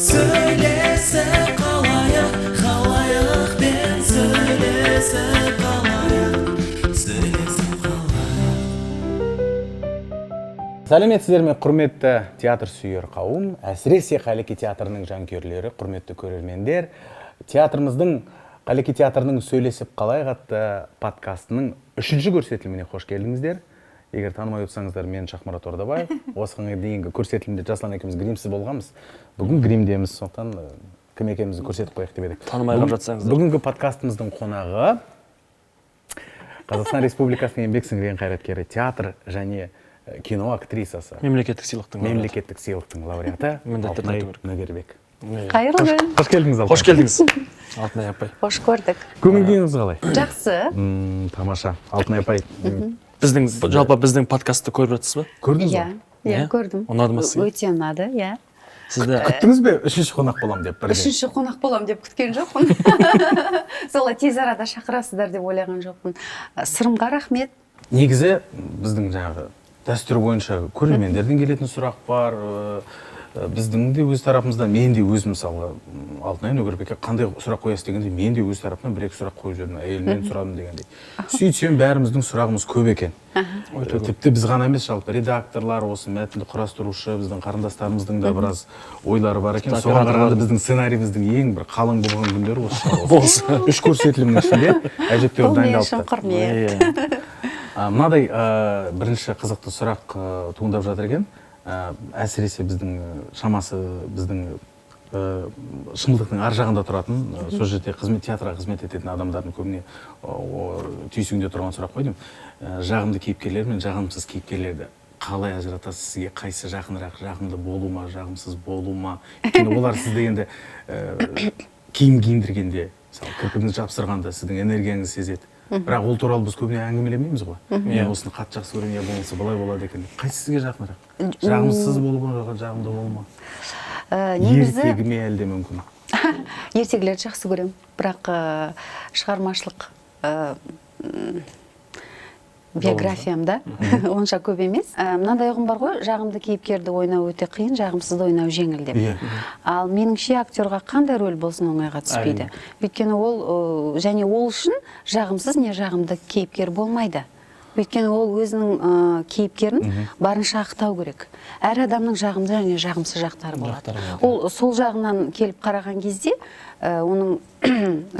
Söylese kalaya, halayak ben söylese kalaya, söylесе kalaya. Сәлеметсіздер ме, құрметті театр сүйер қауым, әсіресе Қалеке театрының жанкүйерлері, құрметті көрермендер. Театрымыздың, Қалеке театрының сөйлесіп қалайық атты подкастының 3-ші көрсетіліміне қош келдіңіздер. Егер танымай отырсаңыздар, мен Шахмарат Ордабаев. Осыған дейінгі көрсетілімде Жасұлан екеуміз гримсіз болғанбыз. Бүгін гримдеміз, сондықтан кім екенімізді көрсетіп қояйық деп едік. Танымай қалып жатсаңыздар. Бүгінгі подкастымыздың қонағы Қазақстан Республикасының еңбек сіңірген қайраткері, театр және кино актрисасы, мемлекеттік сыйлықтың лауреаты Алтынай Нөгербек. Қайырлы күн. Қош келдіңіз, Алтынай. Қош келдіңіз. Алтынай апай. Қош көрдік. Көңіл-күйіңіз қалай? Жақсы. Тамаша. Алтынай апай. Жалпы біздің подкастты көріп жатсыз ба? Көрдіңіз ба? Иә, көрдім. Ұнады ма сізге? Өте ұнады, иә. Сізді Күттіңіз бе? 3-ші қонақ болам деп бірден. 3-ші қонақ болам деп күткен жоқпын. Солай тез арада шақырасыздар деп ойлаған жоқпын. Сырымға рахмет. Негізі біздің жаңағы дәстүр бойынша көрермендерден келетін сұрақ бар. Біздің де өз тарапымыздан, мен де өз мысалы Алтынай Нөгербекке қандай сұрақ қоясыз дегенде, мен де өз тарапымнан бір-екі сұрақ қойып жүрдім, әйелімнен сұрадым дегендей. Сөйтсем бәріміздің сұрағымыз көп екен. Тіпті біз ғана емес, жалпы редакторлар, осы мәтінді құрастырушы, біздің қарындастарымыздың да біраз ойлары бар екен. Соған қарағанда біздің сценарийіміздің ең бір қалың болған күндері осы. 3 көрсетілімнің ішінде әжептәуір дайындалыпты. Құрмет. Мынадай бірінші қызықты сұрақ туындап жатыр екен. Әсіресе біздің шамасы біздің шындықтың ар жағында тұратын, сол жерде театрға қызмет ететін адамдардың көбіне түйсігінде тұрған сұрақ қойдым. Жағымды кейіпкерлер мен жағымсыз кейіпкерлерді қалай ажыратасыз? Сізге қайсы жақынырақ, жағымды болу ма, жағымсыз болу ма? Өйткені олар сізді енді киім киіндіргенде, кірпігіңізді жапсырғанда сіздің энергияңызды сезеді. Бірақ ол туралы біз көбіне әңгімелемейміз ғой. Мен осыны қатты жақсы көремін, болмаса былай болады екен. Қайсы сізге жақынырақ? Жағымсыз болу ма, жағымды болу ма? Ертегі ме әлде мүмкін? Ертегілерді жақсы көремін. Бірақ шығармашылық биографиямда онша көп емес. Мынандай ұғым бар ғой, жағымды кейіпкерді ойнау өте қиын, жағымсызды ойнау жеңіл деп. Ал меніңше актерға қандай рөл болсын оңайға түспейді. Өйткені ол және ол үшін жағымсыз не жағымды кейіпкер болмайды. Өйткені ол өзінің кейіпкерін барынша ақтау керек. Әр адамның жағымды және жағымсыз жақтары болады. Ол сол жағынан келіп қараған кезде оның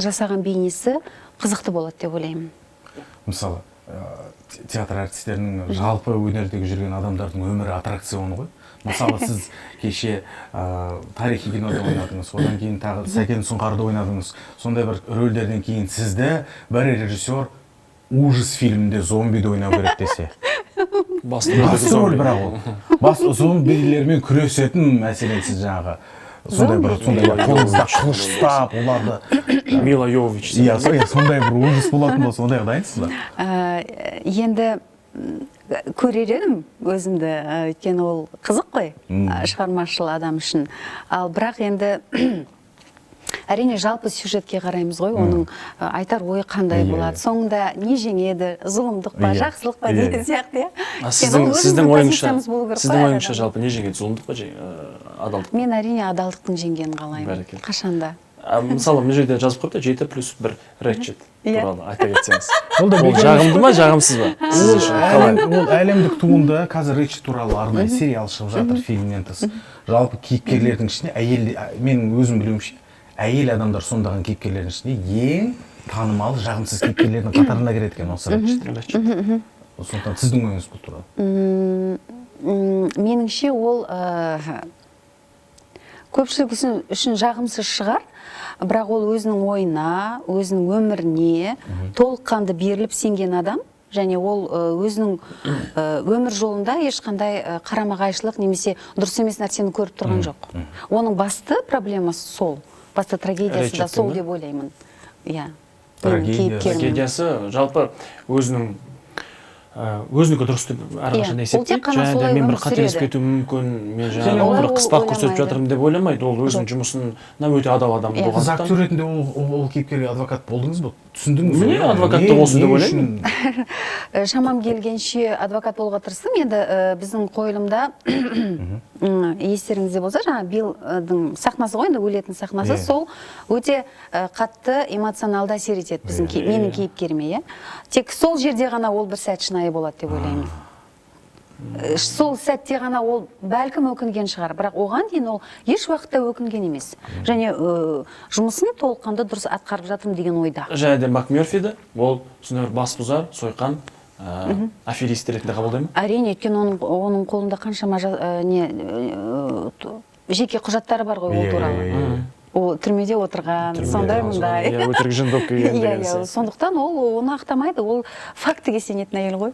жасаған бейнесі қызықты болады деп ойлаймын. Мысалы, театр артистерінің жалпы өнердегі жүрген адамдардың өмірі аттракцион ғой. Мысалы, сіз кеше тарихи кинода ойнадыңыз, одан кейін тағы Сәкен Сұңқарды ойнадыңыз. Сондай бір рөлдерден кейін сізді бір режиссер ужас фильмінде зомбиді ойнау керек десе. Басты рөл бірақ ол. Зомбилермен күресетін мәселен сіз жаңағы сондай бір қолыңызда қылыш ұстап, оларды Мила Йовович. Сондай бір ужас болатын болса, ондайға дайынсыз ба? Енді көрер едім өзімді, өйткені ол қызық қой, шығармашыл адам үшін. Ал бірақ енді әрине жалпы сюжетке қараймыз ғой, оның айтар ойы қандай болады, соңында не жеңеді, зұлымдық па, жақсылық па деген сияқты. Сіздің ойыңызша жалпы не жеңеді, зұлымдық па, адалдық? Мен әрине адалдықтың жеңгенін қалаймын, қашанда. Мысалы, мына жерде жазып қойыпты, 7+1 Рэтчет туралы айта кетсеңіз. Ол жағымды ма, жағымсыз ба? Ол әлемдік туынды, қазір Рэтчет туралы арнайы сериал шығып жатыр фильмнен тыс. Жалпы кейіпкерлердің ішінде, менің өзім білуімше, әйел адамдар сомдаған кейіпкерлердің ішінде ең танымал жағымсыз кейіпкерлердің қатарына кіреді екен осы Рэтчет. Сондықтан сіздің ойыңыз бұл туралы? Меніңше ол көпшілік үшін жағымсыз шығар, бірақ ол өзінің ойына, өзінің өміріне толыққанды беріліп сенген адам, және ол өзінің өмір жолында ешқандай қарама-қайшылық немесе дұрыс емес нәрсені көріп тұрған жоқ. Оның басты проблемасы сол, басты трагедиясы да сол деп ойлаймын. Трагедиясы жалпы өзінің өзінікі дұрыс деп әрқашан есептейді. Және де мен бір қателесіп кетуім мүмкін, мен жаңағы бір қыспақ көрсетіп жатырмын деп ойламайды. Ол өзінің жұмысына өте адал адам болғандықтан. Қыз актер ретінде ол кейіпкерге адвокат болдыңыз ба? Түсіндіңіз бе? Міне адвокат та болсын деп ойлаймын. Шамам келгенше адвокат болуға тырыстым. Енді біздің қойылымда естеріңізде болса, жаңа Биллдің сахнасы ғой, енді өлетін сахнасы, сол өте қатты эмоционалды әсер етеді менің кейіпкеріме, иә. Тек сол жерде ғана ол бір сәт шынайы болады деп ойлаймын. Сол сәтте ғана ол бәлкім өкінген шығар, бірақ оған дейін ол еш уақытта өкінген емес. Және жұмысын толыққанды дұрыс атқарып жатырмын деген ойда. Және де МакМерфиді ол бас бұзар, сойқан, аферист ретінде қабылдаймын? Әрине, өйткені оның қолында қаншама жеке құжаттары бар ғой ол туралы. Ол түрмеде отырған, сондай мұндай. Өтірік жын болып келген деген сияқты. Сондықтан ол оны ақтамайды, ол фактіге сенетін әйел ғой.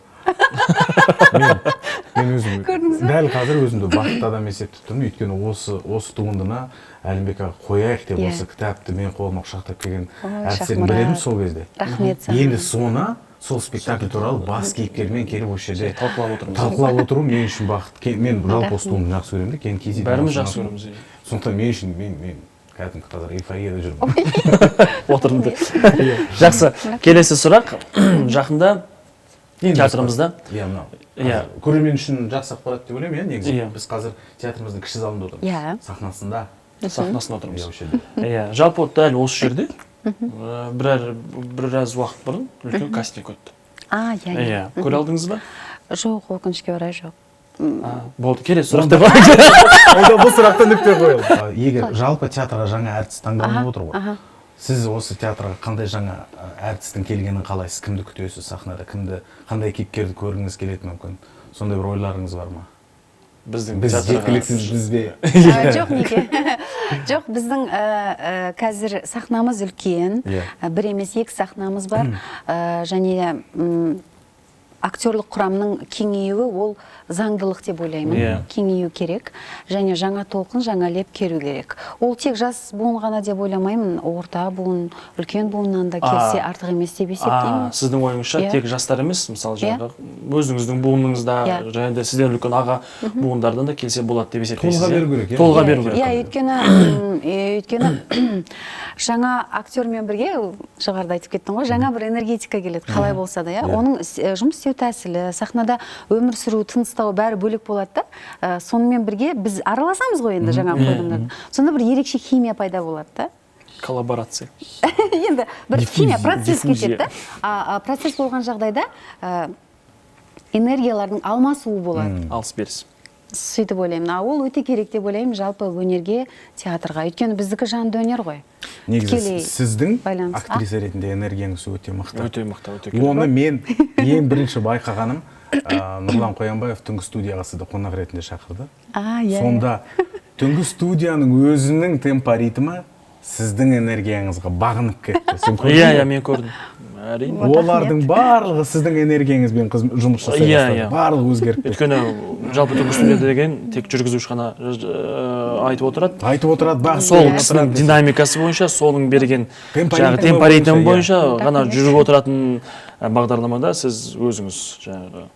Мен өзім дәл қазір өзімді бақытты адам есептеп тұрмын, өйткені осы туындыны Әлімбек аға қояйық деп осы кітапты мен қолыма құшақтап келген әртістерін біледім сол кезде. Рахмет. Енді сол спектакль туралы бас кейіпкермен келіп осы жерде талқылап отыру мен үшін бақыт. Мен жалпы осы туындыны жақсы көремін де, кейін кездесіп бәріміз жақсы көреміз. Сондықтан мен үшін мен кәдімгі қазір эйфорияда жүрмін. Отырымды. Жақсы. Келесі сұрақ. Жақында театрымызда. Көрермен үшін жақсы ақпарат деп ойлаймын, негізі. Біз қазір театрымыздың кіші залында отырмыз. Сахнасында отырмыз. Жалпы дәл осы жерде біраз уақыт бұрын үлкен кастинг өтті. Көре алдыңыз ба? Жоқ, өкінішке орай жоқ. Болды, келесі сұрақ деп Онда бұл сұрақты нүкте қойылды. Егер жалпы театрға жаңа әртіс таңдалып отыр ғой, сіз осы театрға қандай жаңа әртістің келгенін қалайсыз, кімді күтесіз сахнада, қандай кейіпкерді көргіңіз келеді мүмкін, сондай бір ойларыңыз бар ма? Біз жеткіліксіз бізбе? Жоқ, неге? Жоқ, біздің қазір сахнамыз үлкен, бір емес екі сахнамыз бар, және актерлік құрамның кеңеюі ол заңдылық деп ойлаймын. Кеңею керек. Және жаңа толқын, жаңа леп керу керек. Ол тек жас буын ғана деп ойламаймын. Орта буын, үлкен буыннан да келсе артық емес деп есептеймін. Сіздің ойыңызша тек жастар емес, мысалы жаңағы өзіңіздің буыныңызда, және де сізден үлкен аға буындардан да келсе болады деп есептейсіз. Толға беру керек. Толға беру керек. Өйткені жаңа актермен бірге, жоғарыда айтып кеттім ғой, жаңа бір энергетика келеді, қалай болса да, оның жұмыс істеу тәсілі, сахнада өмір сүру, тыныстауы бәрі бөлек болады да. Сонымен бірге біз араласамыз ғой енді жаңа қойылымда. Сонда бір ерекше химия пайда болады да. Коллаборация. Енді бір химия, процесс кетеді да. Процесс болған жағдайда энергиялардың алмасуы болады. Алыс беріс. Сөйтіп ойлаймын. Ол өте керек деп ойлаймын жалпы өнерге, театрға. Өйткені біздікі жанды өнер ғой. Негізі сіздің актриса ретінде энергияңыз өте мықты. Өте мықты. Оны мен ең бірінші байқағаным, Нұрлан Қоянбаев түнгі студияға сізді қонақ ретінде шақырды. Сонда түнгі студияның өзінің темпоритмі сіздің энергияңызға бағынып кетті. Иә, мен көрдім. Олардың барлығы сіздің энергияңызбен жұмыс жасайды. Барлығы өзгеріп кетті. Өйткені жалпы түнгі студияда деген тек жүргізуші ғана айтып отырады. Сол кісінің динамикасы бойынша, соның берген темпоритм бойынша ғана жүріп отыратын бағдарламада сіз өзіңіз жаңағы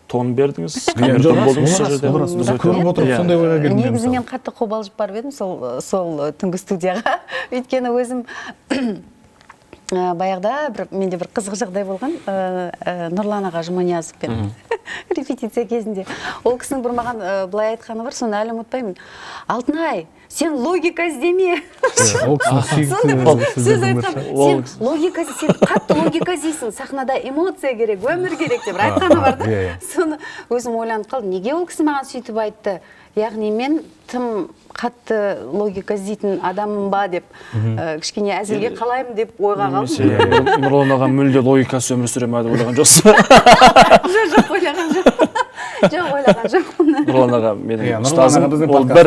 тон бердіңіз, камертон болдыңыз сол жерде. Көріп отырып сондай ойға келдім. Негізі мен қатты қобалжып барып едім сол түнгі студияға. Өйткені өзім баяғыда менде бір қызық жағдай болған, Нұрлан аға Жұманиязовпен репетиция кезінде. Ол кісінің бір маған былай айтқаны бар, соны әлі ұмытпаймын. Алтынай, сен логика іздеме. Сөз айтқан, сен қатты логика іздейсің, сахнада эмоция керек, өмір керек деп айтқаны бар да. Соны өзім ойланып қалдым, неге ол кісі маған сөйтіп айтты? Яғни мен тым қатты логика іздейтін адамым ба деп, кішкене әзілге қалаймын деп ойға қалдым. Нұрлан аға мүлде логикасы өмір сүре ме деп ойлаған жоқсыз? Жоқ, ойлаған жоқ. Жоқ, ойлаған жоқ. Нұрлан аға менің ұстазым, ол бір,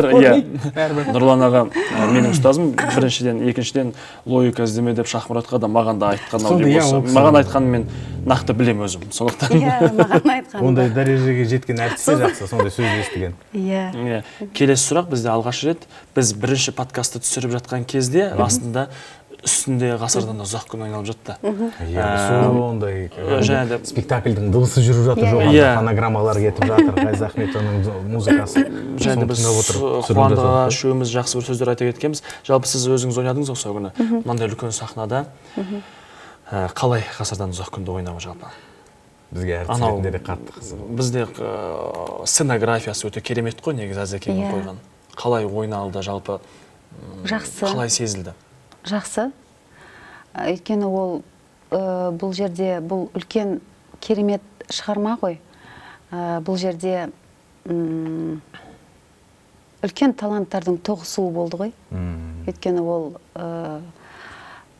Нұрлан аға менің ұстазым, біріншіден, екіншіден логика іздеме деп Шахмұратқа да маған да айтқан ау деп осы. Маған айтқанын мен нақты білем өзім, сондықтан. Иә, маған айтқан. Ондай дәрежеге жеткен әртісі жақсы, сондай сөз естіген. Келесі сұрақ бізде алғаш рет, біз бірінші подкастты түсіріп жатқан кезде астында үстінде ғасырдан да ұзақ күн айналып жатты. Сондай спектакльдің дыбысы жүріп жатыр, жоғарыда фонограммалар кетіп жатыр, Ғазиз Ахметованың музыкасы. Және біз Қуандықға үшеуміз жақсы бір сөздер айта кеткенбіз. Жалпы сіз өзіңіз ойнадыңыз осы күні. Мынандай үлкен сахнада қалай ғасырдан ұзақ күнді ойнау жалпы? Бізге әртіс ретінде де қатты қызық. Бізде сценографиясы өте керемет қой, негізі Әзекеңнің қойған. Қалай ойналды жалпы? Жақсы. Қалай сезілді? Жақсы. Өйткені ол бұл жерде бұл үлкен керемет шығарма ғой. Бұл жерде үлкен таланттардың тоғысуы болды ғой. Өйткені ол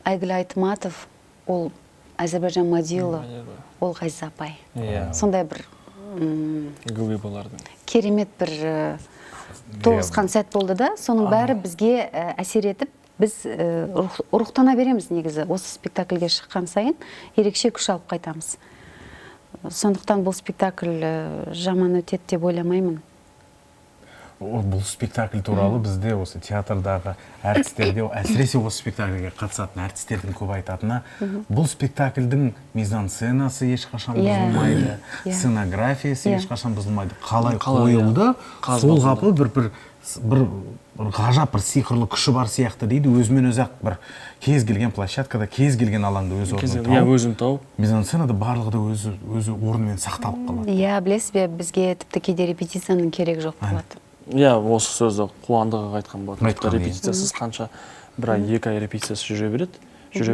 Айгүл Айтматов, ол Әзербайжан Мадиұлы, ол Ғазиз апай. Сондай бір керемет бір тоғысқан сәт болды да, соның бәрі бізге әсер етіп, біз рухтана береміз негізі. Осы спектакльге шыққан сайын ерекше күш алып қайтамыз. Сондықтан бұл спектакль жаман өтеді деп ойламаймын. Бұл спектакль туралы бізде осы театрдағы әртістерде, әсіресе осы спектакльге қатысатын әртістердің көп айтатыны, бұл спектакльдің мизансценасы ешқашан бұзылмайды, сценографиясы ешқашан бұзылмайды. Қалай қойылды, сол қапы бір ғажап бір сиқырлы күші бар сияқты дейді. Өзімен өзі-ақ бір кез келген площадкада, кез келген алаңда өз орнын тауып, мизансценада барлығы да өзі орнымен сақталып қалады. Білесіз бе, бізге тіпті кейде репетицияның керек жоқ болады. Осы сөзді Қуандыққа айтқан болатын. Репетициясыз қанша бір ай, 2 ай репетициясы жүре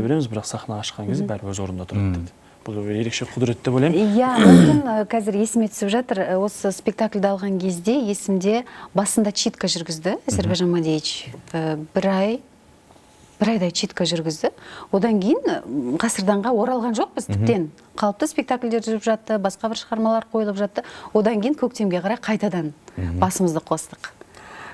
береміз, бірақ сахнаға шыққан кезде бәрі өз орнында тұрады дейді. Бұл ерекше құдірет деп ойлаймын. Мүмкін қазір есіме түсіп жатыр. Осы спектакльді алған кезде есімде басында читка жүргізді Әзербайжан Мадиевич. Бір айдай читка жүргізді. Одан кейін ғасырданға оралған жоқпыз тіптен. Қалыпты спектакльдер жүріп жатты, басқа бір шығармалар қойылып жатты. Одан кейін көктемге қарай қайтадан басымызды қостық.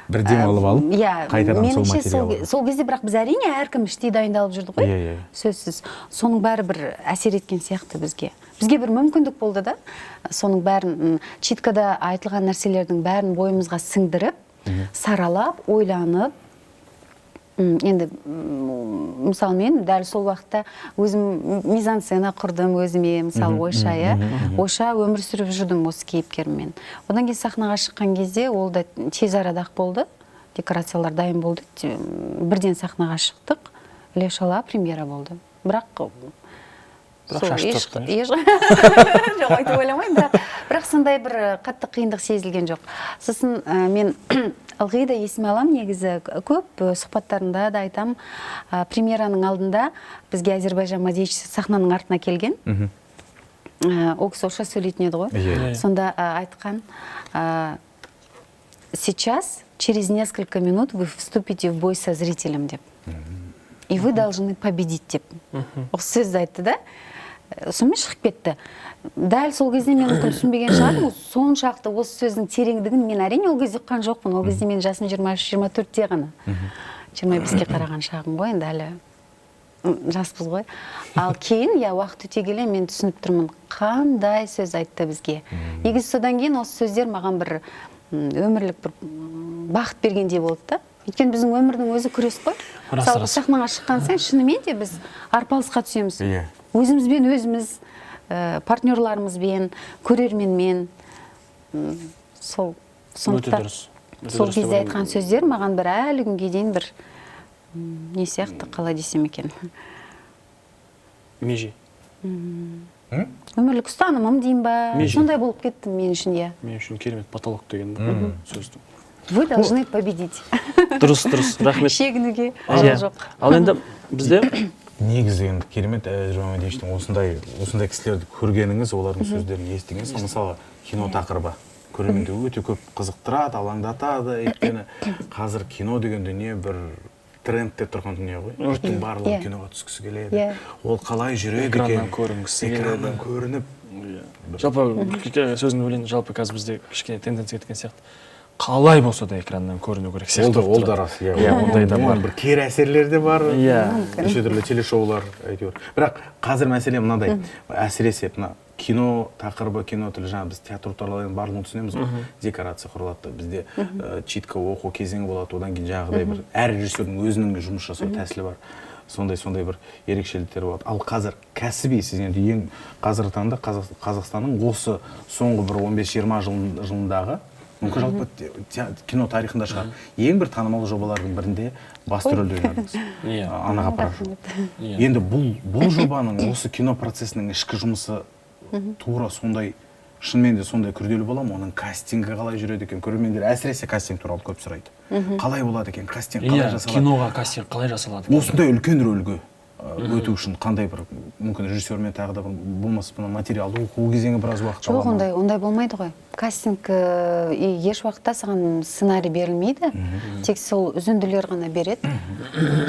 Бір дем алып алып, қайтадан сол материалы. Сол кезде бірақ біз әрине әркім іштей дайындалып жүрді ғой. Сөзсіз. Соның бәрі бір әсер еткен сияқты бізге. Бізге бір мүмкіндік болды да. Соның бәрін читкада айтылған нәрселердің бәрін бойымызға сіңдіріп, саралап, ойланып, енді мысалы мен дәл сол уақытта өзім мизансцена құрдым өзіме, мысалы ойша өмір сүріп жүрдім осы кейіпкеріммен. Одан кейін сахнаға шыққан кезде ол да тез арада болды, декорациялар дайын болды, бірден сахнаға шықтық, іле-шала премьера болды. Бірақ шашты жоқ, айтып ойламаймын, бірақ сондай бір қатты қиындық сезілген жоқ. Сосын мен ылғи да есіме алам, негізі көп сұхбаттарында да айтам, премьераның алдында бізге Әзербайжан Мадиевич сахнаның артына келген. Ол кісі орысша сөйлейтін еді ғой. Сонда айтқан: сейчас, через несколько минут вы вступите в бой со зрителем деп. И вы должны победить деп. Осы сөзді айтты да. Сонымен шығып кетті. Дәл сол кезде мен түсінбеген шығармын, соншалықты осы сөздің тереңдігін мен әрине ол кезде ұққан жоқпын. Ол кезде мен жасым 23-24-те ғана. 25-ке қараған шағым ғой, енді әлі жаспыз ғой. Ал кейін, уақыт өте келе мен түсініп тұрмын, қандай сөз айтты бізге. Негізі содан кейін осы сөздер маған бір өмірлік бір бақыт бергендей болды да. Өйткені біздің өмірдің өзі күрес қой. Сахнаға шыққан сайын шынымен де біз арпалысқа түсеміз. Өзімізбен өзіміз, партнерларымызбен, көрерменмен. Сондықтан сол кезде айтқан сөздер маған бір әлі күнге дейін бір не сияқты, қалай десем екен. Меже. Өмірлік ұстанымым дейін ба, сондай болып кетті мен үшін. Мен үшін керемет потолок деген сөзді. Вы должны победить. Дұрыс, рахмет. Шегінуге жоқ. Ал енді бізде негізі енді керемет Әзербайжан Мадиевичтің осындай кісілерді көргеніңіз, олардың сөздерін естігеніңіз, мысалы кино тақырыбы көрерменді өте көп қызықтырады, алаңдатады. Өйткені қазір кино деген дүние бір трендте тұрған дүние ғой. Жұрттың барлығы киноға түскісі келеді. Ол қалай жүреді екен? Экраннан көрініп. Жалпы сөзіңді бөлейін, жалпы қазір бізде кішкене тенденция кеткен сияқты. Қалай болса да экраннан көріну керек сияқты. Ол да рас, ондай да бар. Бір кері әсерлер де бар. Неше түрлі телешоулар әйтеуір. Бірақ қазір мәселе мынадай, әсіресе кино тақырыбы, кино тілі, жаңа біз театр туралы барлығын түсінеміз ғой. Декорация құрылады, бізде читка оқу кезеңі болады, одан кейін жаңағыдай бір әр режиссердің өзінің жұмыс жасау тәсілі бар. сондай бір ерекшеліктері болады. Ал қазір кәсіби сіз енді ең қазіргі таңда Қазақстанның осы соңғы бір 15-20 жылындағы мүмкін жалпы кино тарихында шығар ең бір танымал жобалардың бірінде басты рөлді ойнадыңыз. Анаға апарар жол. Енді бұл жобаның осы кино процесінің ішкі жұмысы тура сондай шынымен де сондай күрделі бола ма? Оның кастингі қалай жүреді екен? Көрермендер әсіресе кастинг туралы көп сұрайды. Қалай болады екен? Кастинг қалай жасалады? Киноға кастинг қалай жасалады? Осындай үлкен рөлге өту үшін қандай бір мүмкін режиссермен тағы да болмаса материалды оқу кезеңі біраз уақыт алады ма? Жоқ, ондай болмайды ғой. Кастинг еш уақытта саған сценарий берілмейді. Тек сол үзінділер ғана береді.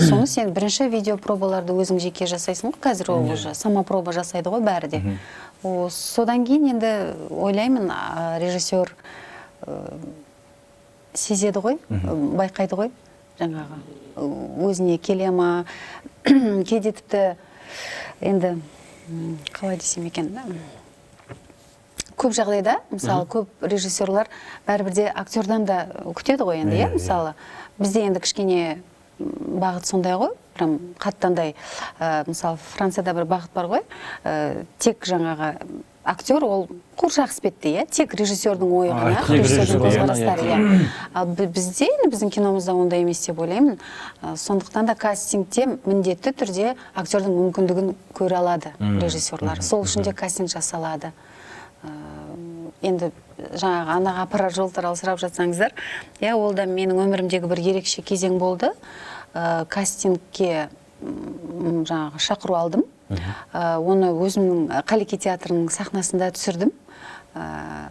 Соны сен бірінші видео пробаларды өзің жеке жасайсың ғой. Қазір ол уже самопроба жасайды ғой бәрі де. Содан кейін енді ойлаймын, режиссер сезеді ғой, байқайды ғой, жаңағы өзіне келе ма, кейде тіпті енді қалай десем екен, көп жағдайда, мысалы, көп режиссерлар бәрібірде актердан да күтеді ғой енді, мысалы, бізде енді кішкене бағыт сондай ғой, прям қаттандай, мысалы, Францияда бір бағыт бар ғой, тек жаңағы актер ол қуыршақ іспетті, тек режиссердің ойы ғана, режиссердің көзқарастары. Ал бізде, біздің киномызда ондай емес деп ойлаймын. Сондықтан да кастингте міндетті түрде актердің мүмкіндігін көре алады режиссерлар. Сол үшін де кастинг жасалады. Енді жаңағы анаға апарар жол туралы сұрап жатсаңыздар, ол да менің өмірімдегі бір ерекше кезең болды. Кастингке жаңағы шақыру алдым. Оны өзімнің Қалеке театрының сахнасында түсірдім.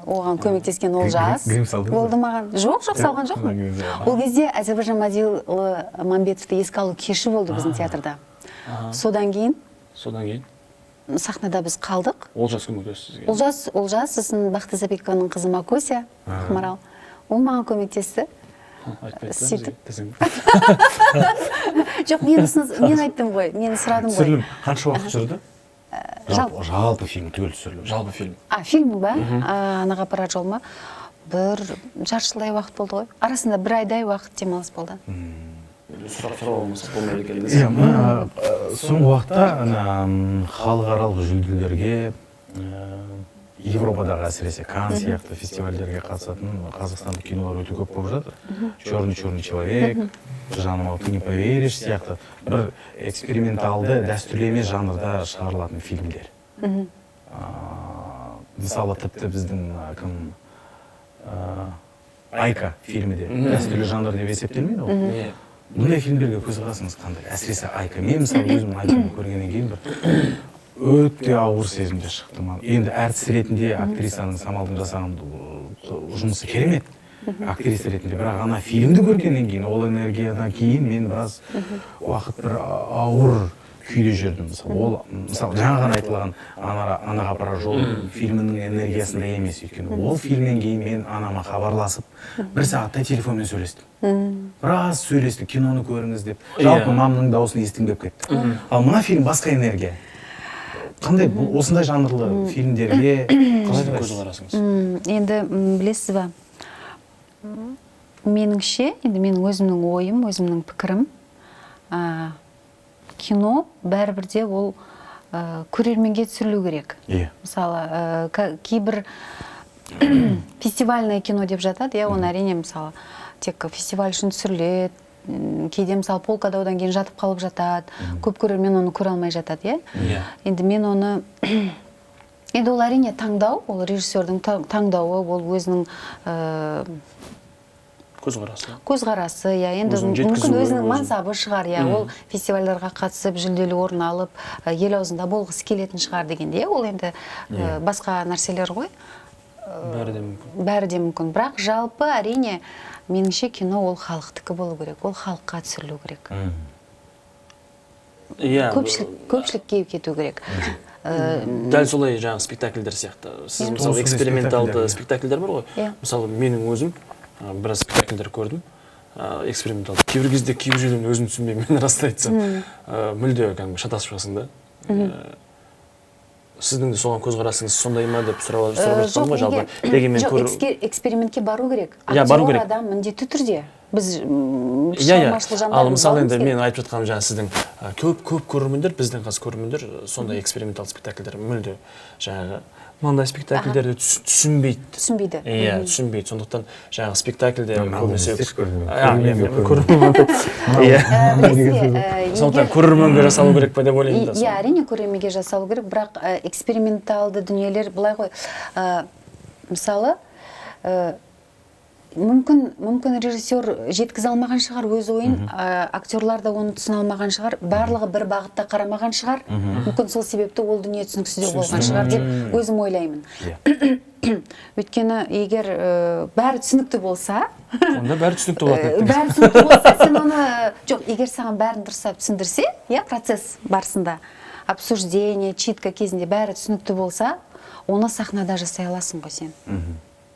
Оған көмектескен Олжас болды маған. Жоқ, салған жоқпын. Ол кезде Әзірбайжан Мадилұлы Мамбетовті еске алу кеші болды біздің театрда. Содан кейін сахнада біз қалдық. Олжас көмектесті сізге? Олжас, сосын Бақыт Исабекованың қызы Макося, Ақмарал. Ол маған көмектесті. Жоқ, мен айттым ғой, мен сұрадым ғой. Түсірілім қанша уақыт жүрді? Жалпы фильм түгел түсірілім. Жалпы фильм. Фильм ба? Анаға апарар жол ма? Бір жарты жылдай уақыт болды ғой. Арасында бір айдай уақыт демалыс болды. Сұрақ болмаса болмайды екен десең. Соңғы уақытта халықаралық жүлделерге Европадағы әсіресе Кан сияқты фестивальдерге қатысатын қазақстандық кинолар өте көп болып жатыр. Черный человек, жаным, ты не поверишь сияқты бір эксперименталды, дәстүрлі емес жанрда шығарылатын фильмдер. Мысалы, тіпті біздің Айка фильмі де дәстүрлі жанр деп есептелмейді ғой. Бұндай фильмдерге көзқарасыңыз қандай? Әсіресе Айка. Мен мысалы өзім Айканы көргеннен кейін бір өте ауыр сезімде шықтым. Енді әртіс ретінде актрисаның Самалдың жасаған жұмысы керемет. Актриса ретінде, бірақ ана фильмді көргеннен кейін, ол энергиядан кейін мен біраз уақыт бір ауыр күйде жүрдім. Мысалы, жаңа ғана айтылған анаға апарар жол фильмінің энергиясында емес, өйткені ол фильмнен кейін мен анама хабарласып, бір сағаттай телефонмен сөйлестім. Біраз сөйлестік, киноны көріңіз деп. Жалпы мамның дауысын естігім келіп кетті. Ал мына фильм басқа энергия. Қандай осындай жанрлы фильмдерге қалай көзқарасыңыз? Енді білесіз ба, меніңше, енді менің өзімнің ойым, өзімнің пікірім, кино бәрібірде ол көрерменге түсірілу керек. Мысалы, кейбір фестивальное кино деп жатады, оны әрине мысалы тек фестиваль үшін түсіріледі. Кейде мысалы полкада одан кейін жатып қалып жатады, көп көрермен оны көре алмай жатады, Енді мен оны, енді ол әрине таңдау, ол режиссердің таңдауы, ол өзінің көзқарасы, енді мүмкін өзінің мансабы шығар, ол фестивальдарға қатысып, жүлделі орын алып, ел аузында болғысы келетін шығар дегенде, ол енді басқа нәрселер ғой. Бәрі де мүмкін. Бірақ жалпы әрине меніңше кино ол халықтікі болу керек, ол халыққа түсірілу керек. Көпшілікке кету керек. Дәл солай жаңағы спектакльдер сияқты. Сіз мысалы эксперименталды спектакльдер бар ғой. Мысалы менің өзім біраз спектакльдер көрдім. Эксперименталды. Кейбір кезде кейбір жерден өзім түсінбеймін, мен расты айтсам. Мүлде шатасып шығасың да. сіздің де соған көзқарасыңыз сондай ма деп сұрап жатсам ғой жалпы. Дегенмен экспериментке бару керек. Бару керек. Адам міндетті түрде. Біз шығармашылық жандар. Ал мысалы енді мен айтып жатқаным жаңа сіздің көп көрермендер, біздің қазір көрермендер сондай экспериментал спектакльдер мүлде жаңағы мынандай спектакльдерді түсінбейді. Иә, түсінбейді. Сондықтан жаңағы спектакльде көбінесе сондықтан көрерменге жасалу керек па деп ойлаймын да. Иә, әрине көрерменге жасалу керек, бірақ эксперименталды дүниелер былай ғой. Мысалы, мүмкін режиссер жеткізе алмаған шығар өз ойын, актерлар да оны түсіне алмаған шығар, барлығы бір бағытта қарамаған шығар, мүмкін сол себепті ол дүние түсініксіздеу болған шығар деп өзім ойлаймын. Өйткені егер бәрі түсінікті болса, онда бәрі түсінікті болады. Бәрі түсінікті болса, сен оны жоқ, егер саған бәрін дұрыстап түсіндірсе, процесс барысында обсуждение, читка кезінде бәрі түсінікті болса, оны сахнада жасай аласың ғой сен.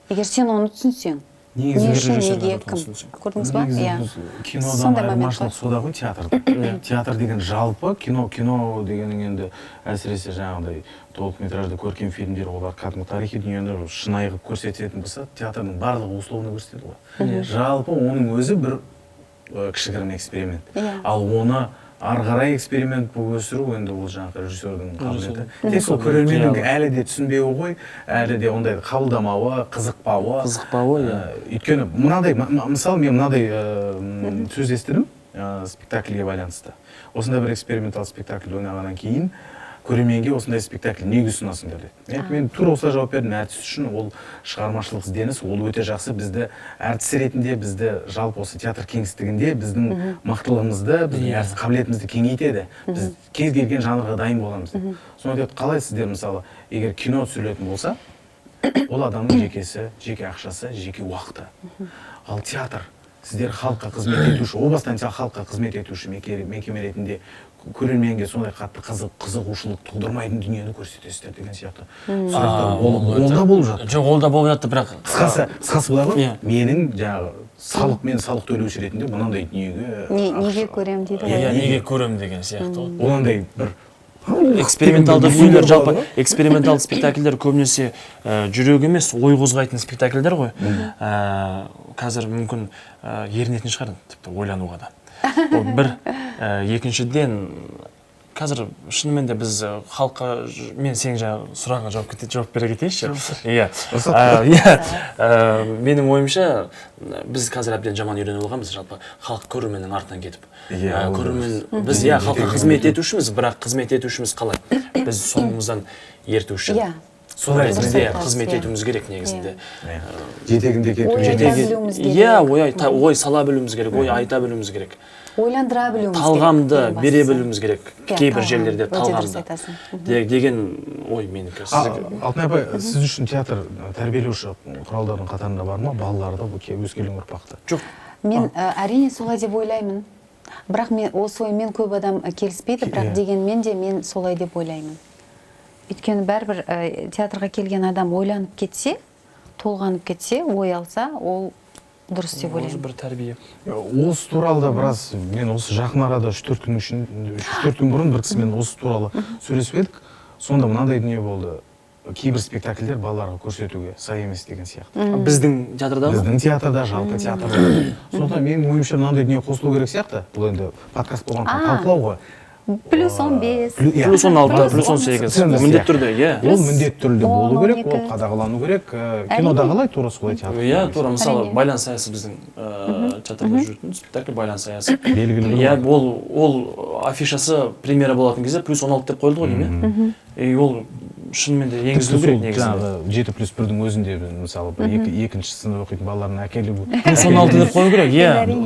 Егер сен оны түсінсең, не үшін, неге, кім? Көрдіңіз ба? Кинодан айырмашылық сода ғой театрда. Театр деген жалпы, кино дегенің енді әсіресе жаңағыдай толықметражды көркем фильмдер, олар кәдімгі тарихи дүниені шынайы қылып көрсететін болса, театрдың барлығы условно көрсетеді ғой. Жалпы оның өзі бір кішігірім эксперимент. Ал оны ары қарай эксперимент болып өсіру енді ол жаңағы режиссердің қабілеті. Тек сол көрерменнің әлі де түсінбеуі ғой, әлі де ондай қабылдамауы, қызықпауы. Өйткені мынандай, мысалы мен мынандай сөз естідім спектакльге байланысты. Осындай бір экспериментал спектакль ойнағаннан кейін көрерменге осындай спектакль неге ұсынасыңдар деді. Мен тура осылай жауап бердім. Әртіс үшін ол шығармашылық ізденіс, ол өте жақсы. Бізді әртіс ретінде, бізді жалпы осы театр кеңістігінде біздің мықтылығымызды, біздің әртіс қабілетімізді кеңейтеді. Біз кез келген жанрға дайын боламыз. Сонда қалай сіздер мысалы, егер кино түсірілетін болса, ол адамның жекесі, жеке ақшасы, жеке уақыты. Ал театр сіздер халыққа қызмет етуші, о бастан халыққа қызмет етуші мекеме ретінде көрерменге сондай қатты қызығушылық тудырмайтын дүниені көрсетесіздер деген сияқты сұрақтар ол да болып жатыр. Жоқ, ол да болып жатты, бірақ қысқасы былай ғой, менің жаңағы мен салық төлеуші ретінде мынандай дүниеге неге көрем дейді ғой. Неге көрем деген сияқты ғой. Ондай бір эксперименталды дүниелер, жалпы эксперименталды спектакльдер көбінесе жүрек емес, ой қозғайтын спектакльдер ғой. Қазір мүмкін ерінетін шығар, тіпті ойлануға да. Ол бір, екіншіден қазір шынымен де біз халыққа, мен сен сұрағыңа жауап бере кетейінші. Менің ойымша біз қазір әбден жаман үйреніп алғанбыз, жалпы халық көрерменнің артынан кетіп. Біз халыққа қызмет етушіміз, бірақ қызмет етушіміз қалай? Біз соңымыздан ертуші. Солай бізде қызмет етуіміз керек негізінде. Жетегінде кету. Ой сала білуіміз керек, ой айта білуіміз керек. Ойландыра білуіміз керек. Талғамды бере білуіміз керек. Кейбір жерлерде талғамды. Деген ой менікі. Алтынай апай, сіз үшін театр тәрбиелеуші құралдардың қатарында бар ма? Балаларды, өскелең ұрпақты? Жоқ. Мен әрине солай деп ойлаймын. Бірақ осы оймен көп адам келіспейді, бірақ дегенмен де мен солай деп ойлаймын. Өйткені бәрібір театрға келген адам ойланып кетсе, толғанып кетсе, ой алса, ол дұрыс деп ойлаймын. Осы бір тәрбие. Осы туралы да біраз, мен осы жақын арада 3-4 күн бұрын бір кісімен осы туралы сөйлесіп едік. Сонда мынандай дүние болды. Кейбір спектакльдер балаларға көрсетуге сай емес деген сияқты. Біздің театрда? Біздің театрда, жалпы театрда. Сондықтан менің ойымша мынандай дүние қосылу керек сияқты. Бұл енді подкаст болған талқылау ғой. +15, +16, +18. Міндетті түрде, ол міндетті түрде болу керек, ол қадағалану керек. Кинода қалай тура солай театр? Тура, мысалы, байланыс саясы біздің театрда жүретін спектакль байланыс саясы. Белгілі. Ол афишасы премьера болатын кезде +16 деп қойылды ғой деймін. Ол шынымен де енгізілу керек негізінде. 7+1-дің өзінде мысалы екінші сынып оқитын балаларын әкелу. +16 деп қою керек.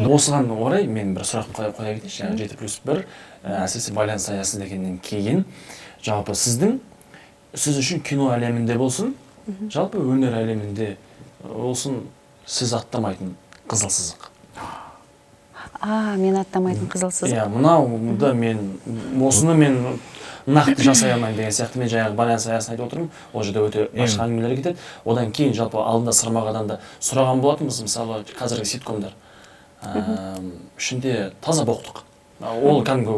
Осыған орай мен бір сұрақ қоя кетейінші. 7+1 әсіресе байланыс саясы дегеннен кейін жалпы сіз үшін кино әлемінде болсын, жалпы өнер әлемінде болсын, сіз аттамайтын қызыл сызық. Мен аттамайтын қызыл сызық. Мынауды осыны мен нақты жасай алмаймын деген сияқты мен жаңағы байланыс саясын айтып отырмын. Ол жерде өте ашық әңгімелер кетеді. Одан кейін жалпы алдында Сырмағадан да сұраған болатынбыз, мысалы қазіргі ситкомдар ішінде таза боқтық. ол кәдімгі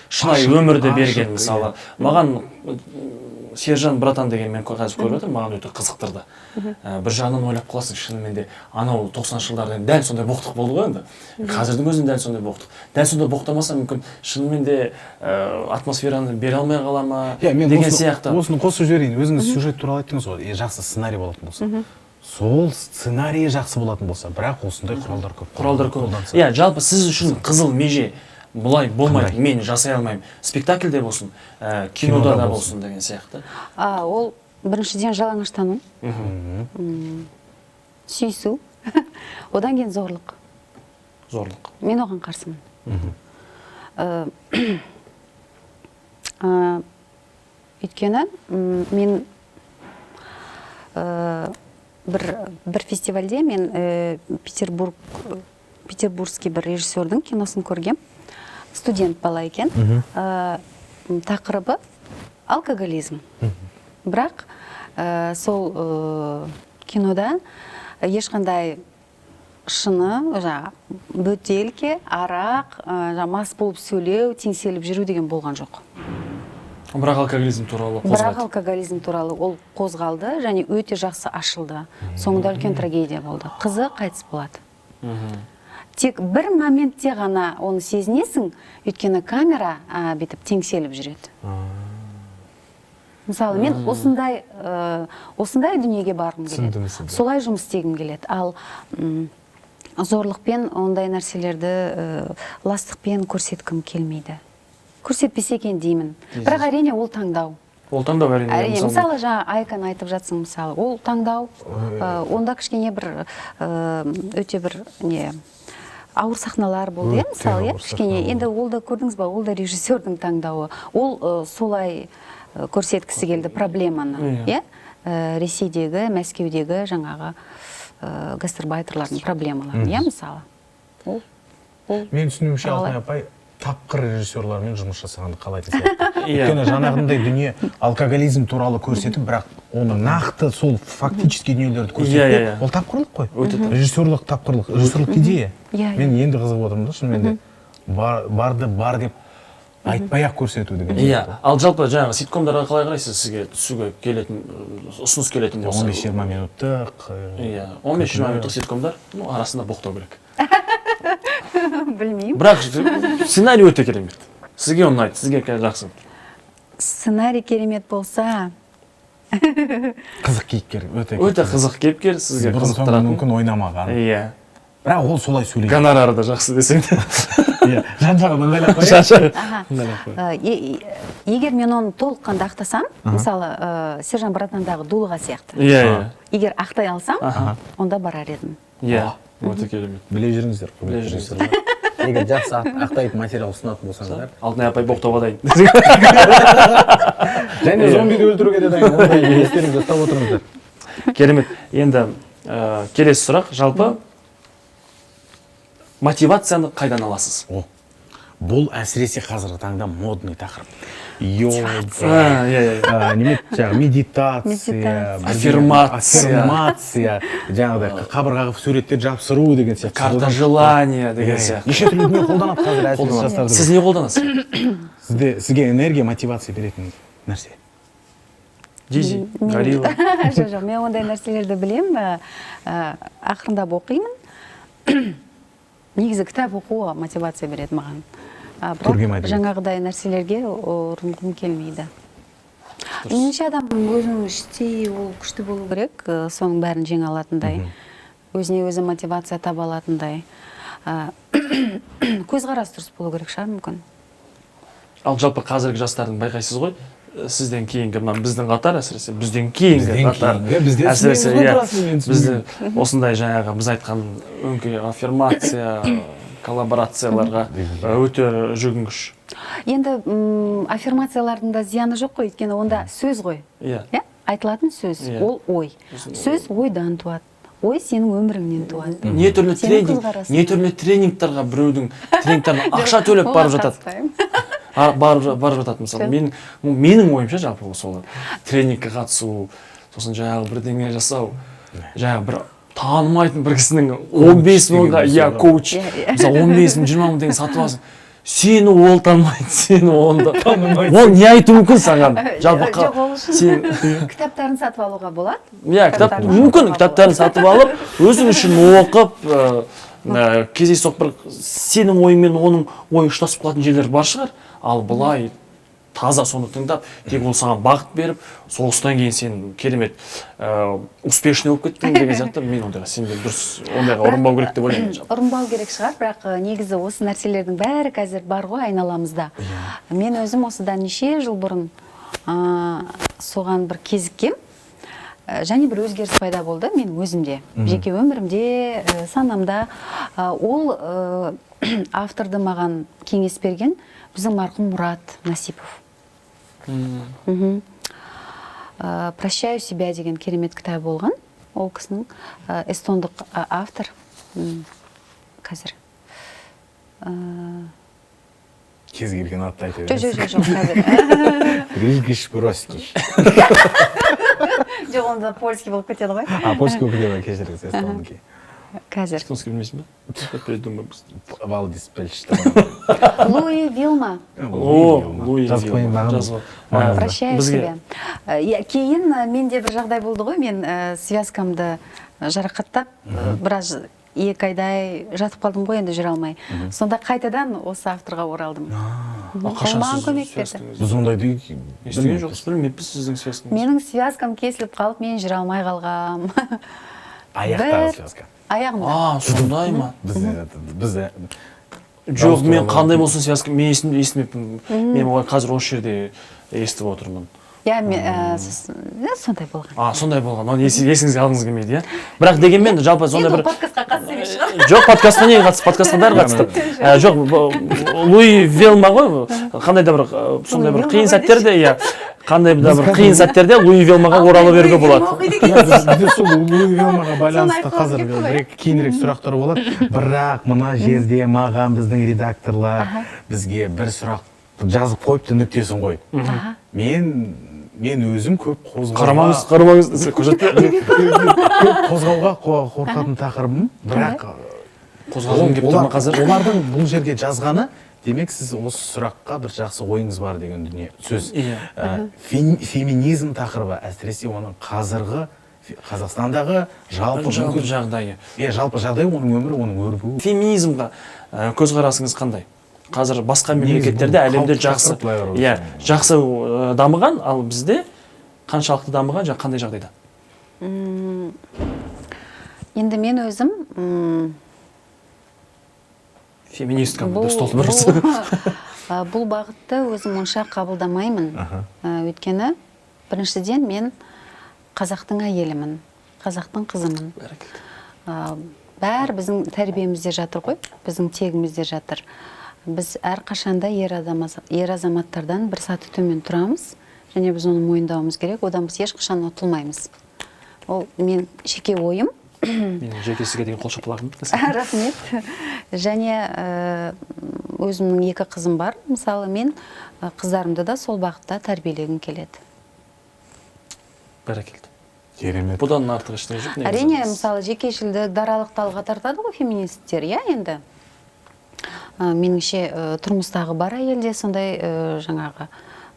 шынайы өмірді берген мысалы. Маған Сержан братан деген мен қазір көріп отырмын, маған өте қызықтырды. Бір жағынан ойлап қаласың, шынымен де анау 90 жылдарда дәл сондай боқтық болды ғой енді. Қазірдің өзінде дәл сондай боқтық. Дәл сондай боқтамаса мүмкін шынымен де атмосфераны бере алмай қала ма деген сияқты. Осыны қосып жіберейін. Өзіңіз сюжет туралы айттыңыз ғой, жақсы сценарий болатын болса. Сол сценарий жақсы болатын болса, бірақ осындай құралдар көп. Құралдар көп. Иә, жалпы сіз үшін қызыл меже бұлай болмайды, мен жасай алмаймын. Спектакльде болсын, кинода да болсын деген сияқты. Ол біріншіден жалаңаштану, сүйісу, одан кейін зорлық. Зорлық. Мен оған қарсымын. Өйткені мен бір фестивальде мен петербургский бір режиссердің киносын көргем. Студент бала екен. Тақырыбы алкоголизм. Бірақ сол кинода ешқандай шыны, бөтелке, арақ, мас болып сөйлеу, теңселіп жүру деген болған жоқ. Бірақ алкоголизм туралы қозғалды. Бірақ алкоголизм туралы ол қозғалды және өте жақсы ашылды. Соңында үлкен трагедия болды. Қызы қайтыс болады. Тек бір моментте ғана оны сезінесің, өйткені камера бетіп теңселіп жүреді. Мысалы, мен осындай дүниеге барғым келеді. Солай жұмыс істегім келеді. Ал зорлықпен ондай нәрселерді ластықпен көрсеткім келмейді. Көрсетпесе екен деймін. Бірақ әрине ол таңдау. Ол таңдау әрине. Мысалы, жаңа Айкан айтып жатсың, мысалы, ол таңдау. Онда кішкене бір өте бір ауыр сахналар болды, мысалы, кішкене. Енді ол да көрдіңіз ба, ол да режиссердің таңдауы. Ол солай көрсеткісі келді проблеманы. Ресейдегі, Мәскеудегі жаңағы гастарбайтерлардың проблемаларын, мысалы. Мен түсінуімше Алтынай апай тапқыр режиссерлармен жұмыс жасағанды қалайтын сияқты. Өйткені жаңағындай дүние алкоголизм туралы көрсетіп, бірақ оны нақты сол фактически дүниелерді көрсетпей, ол тапқырлық қой. Режиссерлық тапқырлық, режиссерлық идея. Мен енді қызығып отырмын да, шынымен де барды бар деп айтпай-ақ көрсету деген. Иә, ал жалпы жаңағы ситкомдарға қалай қарайсыз, сізге түсуге келетін, ұсыныс келетін болса? 15-20 минуттық. Иә, 15-20 минуттық ситкомдар арасында боқтау керек. Білмеймін. Бірақ сценарий өте керемет. Сізге ұнайды, сізге жақсы. Сценарий керемет болса... Қызық кейіпкер, өте қызық кейіпкер, сізге қызықтыратын. Мүмкін ойнамаған. Иә. Бірақ ол солай сөйлейді. Гонорары да жақсы десең. Иә, жан-жағын ыңғайлап қояйық. Егер мен оны толыққанды ақтасам, мысалы, Сержан братандағы дулыға сияқты. Иә. Егер ақтай алсам, онда барар едім. Иә, өте керемет. Біле жүріңіздер. Біле жүріңіздер. Егер жақсы ақтайтын материал ұсынатын болсаңыздар. Алтынай апай боқтауға дайын. Және зомбиді өлтіруге де дайын. Ондай естеріңізді ұстап отырыңыздар. Керемет. Енді келесі сұрақ, жалпы мотивацияны қайдан аласыз? Бұл әсіресе қазіргі таңда модный тақырып. Йога, медитация, аффирмация, жаңағыдай қабырғаға суреттер жабыстыру деген сияқты. Карта желания деген сияқты. Неше түрлі дүние қолданады қазір әсіресе жастарда. Сіз не қолданасыз? Сізге энергия, мотивация беретін нәрсе. Дизи, горилла. Жоқ, мен ондай нәрселерді білем, ақырындап оқимын. Негізі кітап оқуға мотивация береді маған. Бірақ жаңағыдай нәрселерге ұрынғым келмейді. Меніңше адамның өзінің іштей ол күшті болу керек, соның бәрін жеңе алатындай, өзіне өзі мотивация таба алатындай. Көзқарас дұрыс болу керек шығар мүмкін. Ал жалпы қазіргі жастардың байқайсыз ғой, сізден кейінгі біздің қатар, әсіресе бізден кейінгі қатар, әсіресе бізді осындай жаңағы біз айтқан өңкей аффирмация, коллаборацияларға өте жүгінгіш. Енді аффирмациялардың да зияны жоқ қой, өйткені онда сөз ғой. Айтылатын сөз, ол ой. Сөз ойдан туады. Ой сенің өміріңнен туады. Не түрлі тренингтарға біреудің тренингтарына ақша төлеп барып жатады. Барып жатады мысалы. Менің ойымша жалпы сол тренингке қатысу, сосын жаңағы бірдеңе жасау, жаңағы бір танымайтын бір кісінің 15 мыңға, коуч, мысалы 15 мың, 20 мың деген сатып аласың. сені ол танымайды, сені оны танымайды. Ол не айтуы мүмкін саған? Жоқ, ол үшін кітаптарын сатып алуға болады. Иә, мүмкін кітаптарын сатып алып, өзің үшін оқып, кездейсоқ бір сенің ойыңмен оның ойы ұштасып қалатын жерлер бар шығар. Ал былай таза соны тыңдап, тек ол саған бағыт беріп, соғыстан кейін сен керемет успешный болып кеттің деген сияқты, мен ондайға сенбеймін. Дұрыс, ондайға ұрынбау керек деп ойлаймын. Ұрынбау керек шығар, бірақ негізі осы нәрселердің бәрі қазір бар ғой айналамызда. Мен өзім осыдан неше жыл бұрын соған бір кезіккем, және бір өзгеріс пайда болды мен өзімде, жеке өмірімде, санамда. Ол авторды маған кеңес берген біздің марқұм Мұрат Насипов. «Прощаю себя» деген керемет кітап болған. Ол кісінің эстондық автор қазір. Кез келген атты айта бересіз. Жоқ, қазір. Рижгиш Броский. Жоқ, онда польский болып кетеді ғой. Польский болып кетеді, кешіріңіз, эстондық. Қазір. Эстонский білмейсің бе? Придумай. Валдис Пельштейн. Луи Вилма. Луи Вилма. «Прощаю себя». Кейін менде бір жағдай болды ғой, мен связкамды жарақаттап, біраз 2 айдай жатып қалдым ғой, енді жүре алмай. Сонда қайтадан осы авторға оралдым. Маған көмек берді. Біз ондайды естіген жоқсыз, білмеппіз сіздің связкаңыз. Менің связкам кесіліп қалып, мен жүре алмай қалғам. Аяқтағы связка. Аяғымда. Сондай ма? Біз жоқ, мен қандай болсын связка, мен естімеппін. Мен оған қазір осы жерде естіп отырмын. Сондай болған. Сондай болған. Оны есіңізге алғыңыз келмейді, иә? Бірақ дегенмен жалпы сондай бір... Подкастқа қатысты емес шығар. Жоқ, подкастқа не қатысты? Подкастқа бәрі қатысты. Жоқ, Луи Вилма ғой, қандай да бір сондай бір қиын сәттерде, иә. Қандай да бір қиын сәттерде Луи Вилмаға орала беруге болады. Бізде сол Луи Вилмаға байланысты қазір кейінірек сұрақтар болады. Бірақ мына жерде маған біздің редакторлар бізге бір сұрақ жазып қойыпты, нүктесін қойып. Мен өзім көп қарамаңыз, қозғауға қорқатын тақырыбым, бірақ қозғалғым келіп тұр ма қазір? Олардың бұл жерге жазғаны, демек сіз осы сұраққа бір жақсы ойыңыз бар деген дүние сөз. Феминизм тақырыбы, әсіресе оның қазіргі Қазақстандағы жалпы жағдайы. Жалпы жағдай, оның өмірі, оның өрбуі. Феминизмға көзқарасыңыз қандай? Қазір басқа мемлекеттерде әлемде жақсы дамыған, ал бізде қаншалықты дамыған, және қандай жағдайда? Енді мен өзім феминисткамын, дұрыс толтырып. Бұл бағытты өзім онша қабылдамаймын. Өйткені біріншіден мен қазақтың әйелімін, қазақтың қызымын. Бәрі біздің тәрбиемізде жатыр ғой, біздің тегімізде жатыр. Біз әр қашанда ер азаматтардан бір саты төмен тұрамыз, және біз оны мойындауымыз керек, одан біз ешқашан ұтылмаймыз. Ол мен жеке ойым. Мен жеке сізге деген қол шапалағым. Рахмет. Және өзімнің 2 қызым бар. Мысалы, мен қыздарымды да сол бағытта тәрбиелегім келеді. Бәрекелді. Керемет. Бұдан артық ештеңе жоқ. Әрине, мысалы, жекешілдік, даралықты алға тартады ғой феминисттер, иә, енді. Меніңше тұрмыстағы бар әйелде сондай жаңағы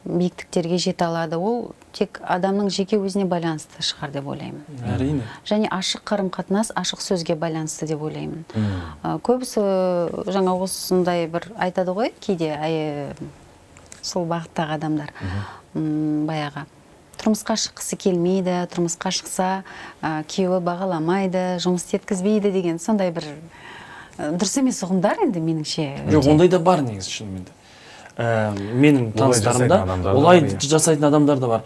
биіктіктерге жете алады. Ол тек адамның жеке өзіне байланысты шығар деп ойлаймын. Әрине. Және ашық қарым-қатынас, ашық сөзге байланысты деп ойлаймын. Көбісі жаңа осындай бір айтады ғой, кейде сол бағыттағы адамдар баяғы тұрмысқа шыққысы келмейді, тұрмысқа шықса күйеуі бағаламайды, жұмыс еткізбейді деген сондай бір дұрыс емес ұғымдар енді меніңше. Жоқ, ондай да бар негізі шынымен де. Менің таныстарымда олай жасайтын адамдар да бар.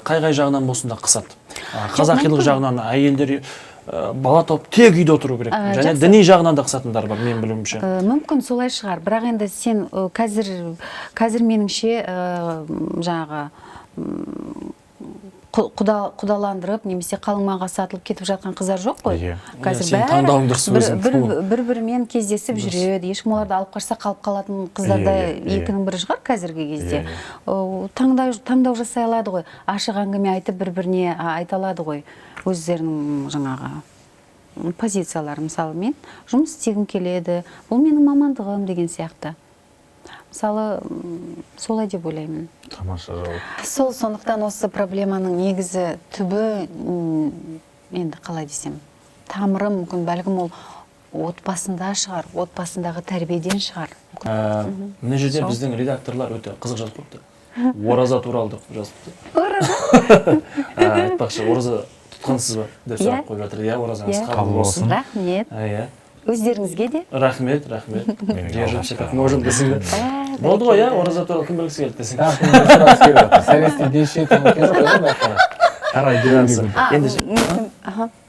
Қай жағынан болсын да қысады. Қазақилық жағынан әйелдер бала тауып тек үйде отыру керек. Және діни жағынан да қысатындар бар, мен білуімше. Мүмкін солай шығар, бірақ енді сен қазір меніңше жаңағы құдаландырып, немесе қалыңмалға сатылып кетіп жатқан қыздар жоқ қой. Қазір бәрі бір-бірімен кездесіп жүреді. Ешкім оларды алып қашса қалып қалатын қыздарда 2-ның бірі шығар қазіргі кезде. Таңдау жасай алады ғой. Ашық әңгіме айтып бір-біріне айта алады ғой. Өздерінің жаңағы позициялары. Мысалы, мен жұмыс істегім келеді, бұл менің мамандығым деген сияқты. мысалы солай деп ойлаймын. Тамаша жауап. Сондықтан осы проблеманың негізі түбі енді қалай десем, тамыры мүмкін бәлкім ол отбасында шығар, отбасындағы тәрбиеден шығар. Мына жерде біздің редакторлар өте қызық жазып қойыпты. Ораза туралы деп жазыпты. Ораза? Айтпақшы, ораза тұтқансыз ба деп сұрақ қойып жатыр. Иә, оразаңыз қабыл болсын. Рахмет. Өздеріңізге де. Рахмет. Можем десең бе? Болды ғой, иә, ораза туралы кім білгісі келді десең. Сәресте деші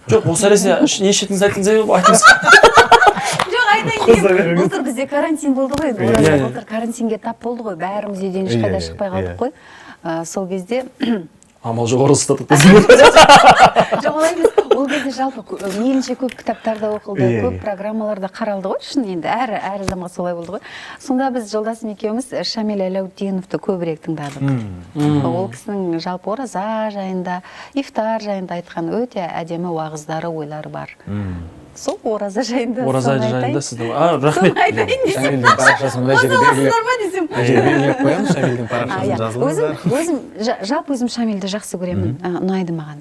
жоқ, ол сәресе не ішетіңіз айтыңыз айтыңыз. Жоқ, айтайын деймін. Былтыр бізде карантин болды ғой. Былтыр карантинге тап болды ғой. Бәріміз үйден ешқайда шықпай қалдық қой. Сол кезде амал жоқ ораза ұстадық. жоқ, олай емес. Ол кезде жалпы мейлінше көп кітаптарда оқылды, көп программаларда қаралды ғой. Шын енді әр адамға солай болды ғой. Сонда біз жолдасым екеуміз Шамиль Әләутдиновты көбірек тыңдадық. Ол кісінің жалпы ораза жайында, ифтар жайында айтқан өте әдемі уағыздары, ойлары бар. Сол ораза жайында сізді. Рахмет. Шамилдің парақшасын мына жерде белгілеп қоямыз. Шамилдің парақшасын жазылыңыздар. Жалпы өзім Шамилді жақсы көремін, ұнайды маған.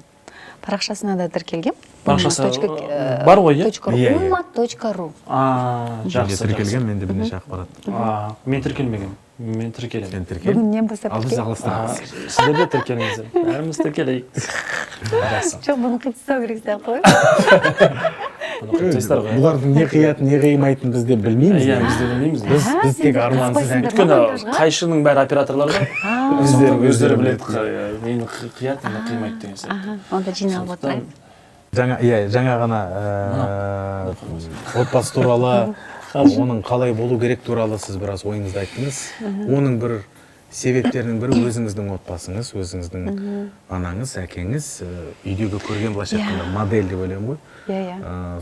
Парақшасына да тіркелгем. Парақшасы бар ғой, иә? Ummat.ru. Жақсы. Тіркелген, менде бірнеше ақпарат. Мен тіркелмеген. Мен тіркелемін. Сен тіркел. Бүгіннен бастап ал біз жалғастырамыз. Сіздер де тіркеліңіздер. Бәріміз тіркелейік. Жоқ, бұны қиыстау керек сияқты ғой. Бұлардың не қиятын, не қимайтын біз де білмейміз. Иә, біз де білмейміз. Біз тек армансыз ән. Өйткені қайшының бәрі операторлар ғой. Өздері біледі нені қият, нені қимайды деген сияқты. Онда жиналып отырайық. Жаңа ғана отбасы туралы, оның қалай болу керек туралы сіз біраз ойыңызды айттыңыз. Оның бір себептерінің бірі өзіңіздің отбасыңыз, өзіңіздің анаңыз, әкеңіз, үйдегі көрген былайша айтқанда модель деп ойлаймын ғой.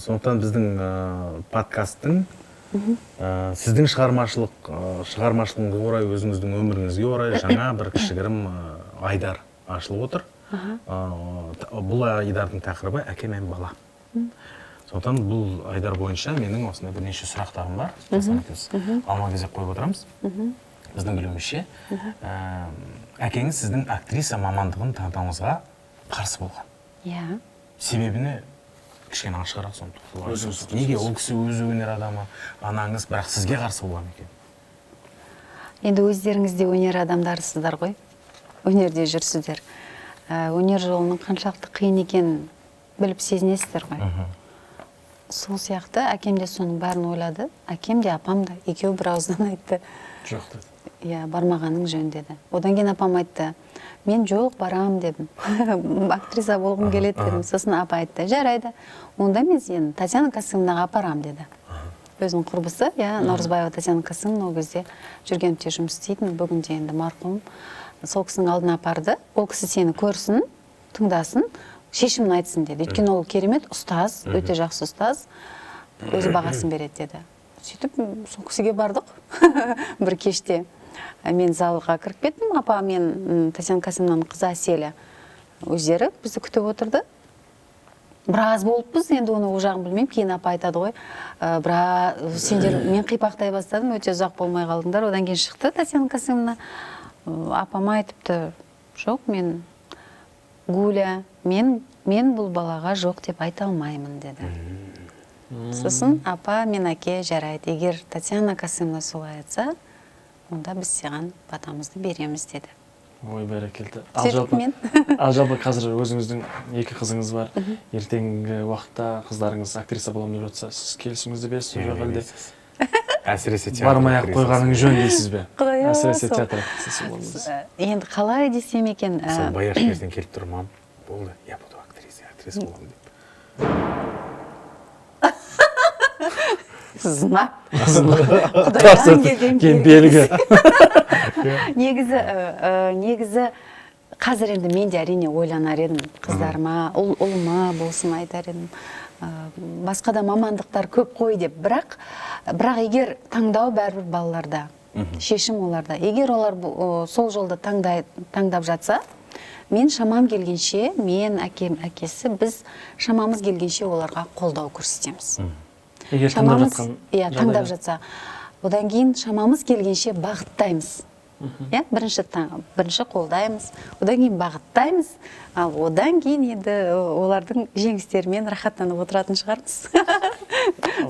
Сондықтан біздің подкасттың сіздің шығармашылығыңызға орай, өзіңіздің өміріңізге орай жаңа бір кішігірім айдар ашылып отыр. Бұл айдардың тақырыбы әке мен бала. Сондықтан бұл айдар бойынша менің осындай бірнеше сұрақтарым бар. Алма кезек қойып отырамыз. Біздің білуімізше, әкеңіз сіздің актриса мамандығын таңдауыңызға қарсы болған. Иә. Себебіне кішкене ашығырақ соны. Неге ол кісі өзі өнер адамы, анаңыз, бірақ сізге қарсы болған екен? Енді өздеріңіз де өнер адамдарысыздар ғой. Өнерде жүрсіздер. Өнер жолының қаншалықты қиын екен біліп сезінесіздер ғой. Сол сияқты әкем де соның бәрін ойлады. Әкем де, апам да екеуі бір ауыздан айтты. Жоқ деді. Иә, бармағаның жөн деді. Одан кейін апам айтты, мен жоқ, барам дедім. Актриса болғым келеді дедім. Сосын апа айтты, жарайды. Онда мен сені Татьяна Касымовнаға апарам деді. Өзінің құрбысы, Наурызбаева Татьяна Касымовна ол кезде Жүргенівте жұмыс істейтін, бүгінде енді марқұм. Сол кісінің алдына апарды. Ол кісі сені көрсін, тыңдасын, шешімін айтсын деді. Өйткені ол керемет ұстаз, өте жақсы ұстаз, өзі бағасын береді деді. Сөйтіп, сол кісіге бардық бір кеште. Мен залға кіріп кеттім, апа мен Татьяна Касымовнаның қызы Әселя өздері бізді күтіп отырды. Біраз болыппыз, енді оны ол жағын білмеймін, кейін апа айтады ғой. Сендер мен қипақтай бастадым, өте ұзақ болмай қалдыңдар. Одан кейін шықты Татьяна Касымовна. Апама айтыпты, жоқ, мен Гуля, мен бұл балаға жоқ деп айта алмаймын деді. Сосын апа мен әке жарайды, егер Татьяна Касымовна солай айтса, онда біз саған батамызды береміз деді. Ой, бәрекелді. Ал жалпы қазір өзіңіздің екі қызыңыз бар. Ертеңгі уақытта қыздарыңыз актриса боламын деп жатса, сіз келісіміңізді бересіз жоқ әлде? Әсіресе театр. Бармай-ақ қойғаның жөн дейсіз бе? Әсіресе театр. Енді қалай десем екен? Сол Баяшкерден келіп тұр, мам, болды, я буду актриса боламын деп. Знак. Кейін белгі. Негізі қазір енді мен де әрине ойланар едім, қыздарыма, ұлыма болсын айтар едім. Басқа да мамандықтар көп қой деп. Бірақ егер таңдау бәрібір балаларда, шешім оларда. Егер олар сол жолды таңдап жатса, мен шамам келгенше, мен әкесі, біз шамамыз келгенше оларға қолдау көрсетеміз. Егер таңдап жатқан таңдап жатса, одан кейін шамамыз келгенше бағыттаймыз. Бірінші қолдаймыз, одан кейін бағыттаймыз, ал одан кейін енді олардың жеңістерімен рахаттанып отыратын шығармыз.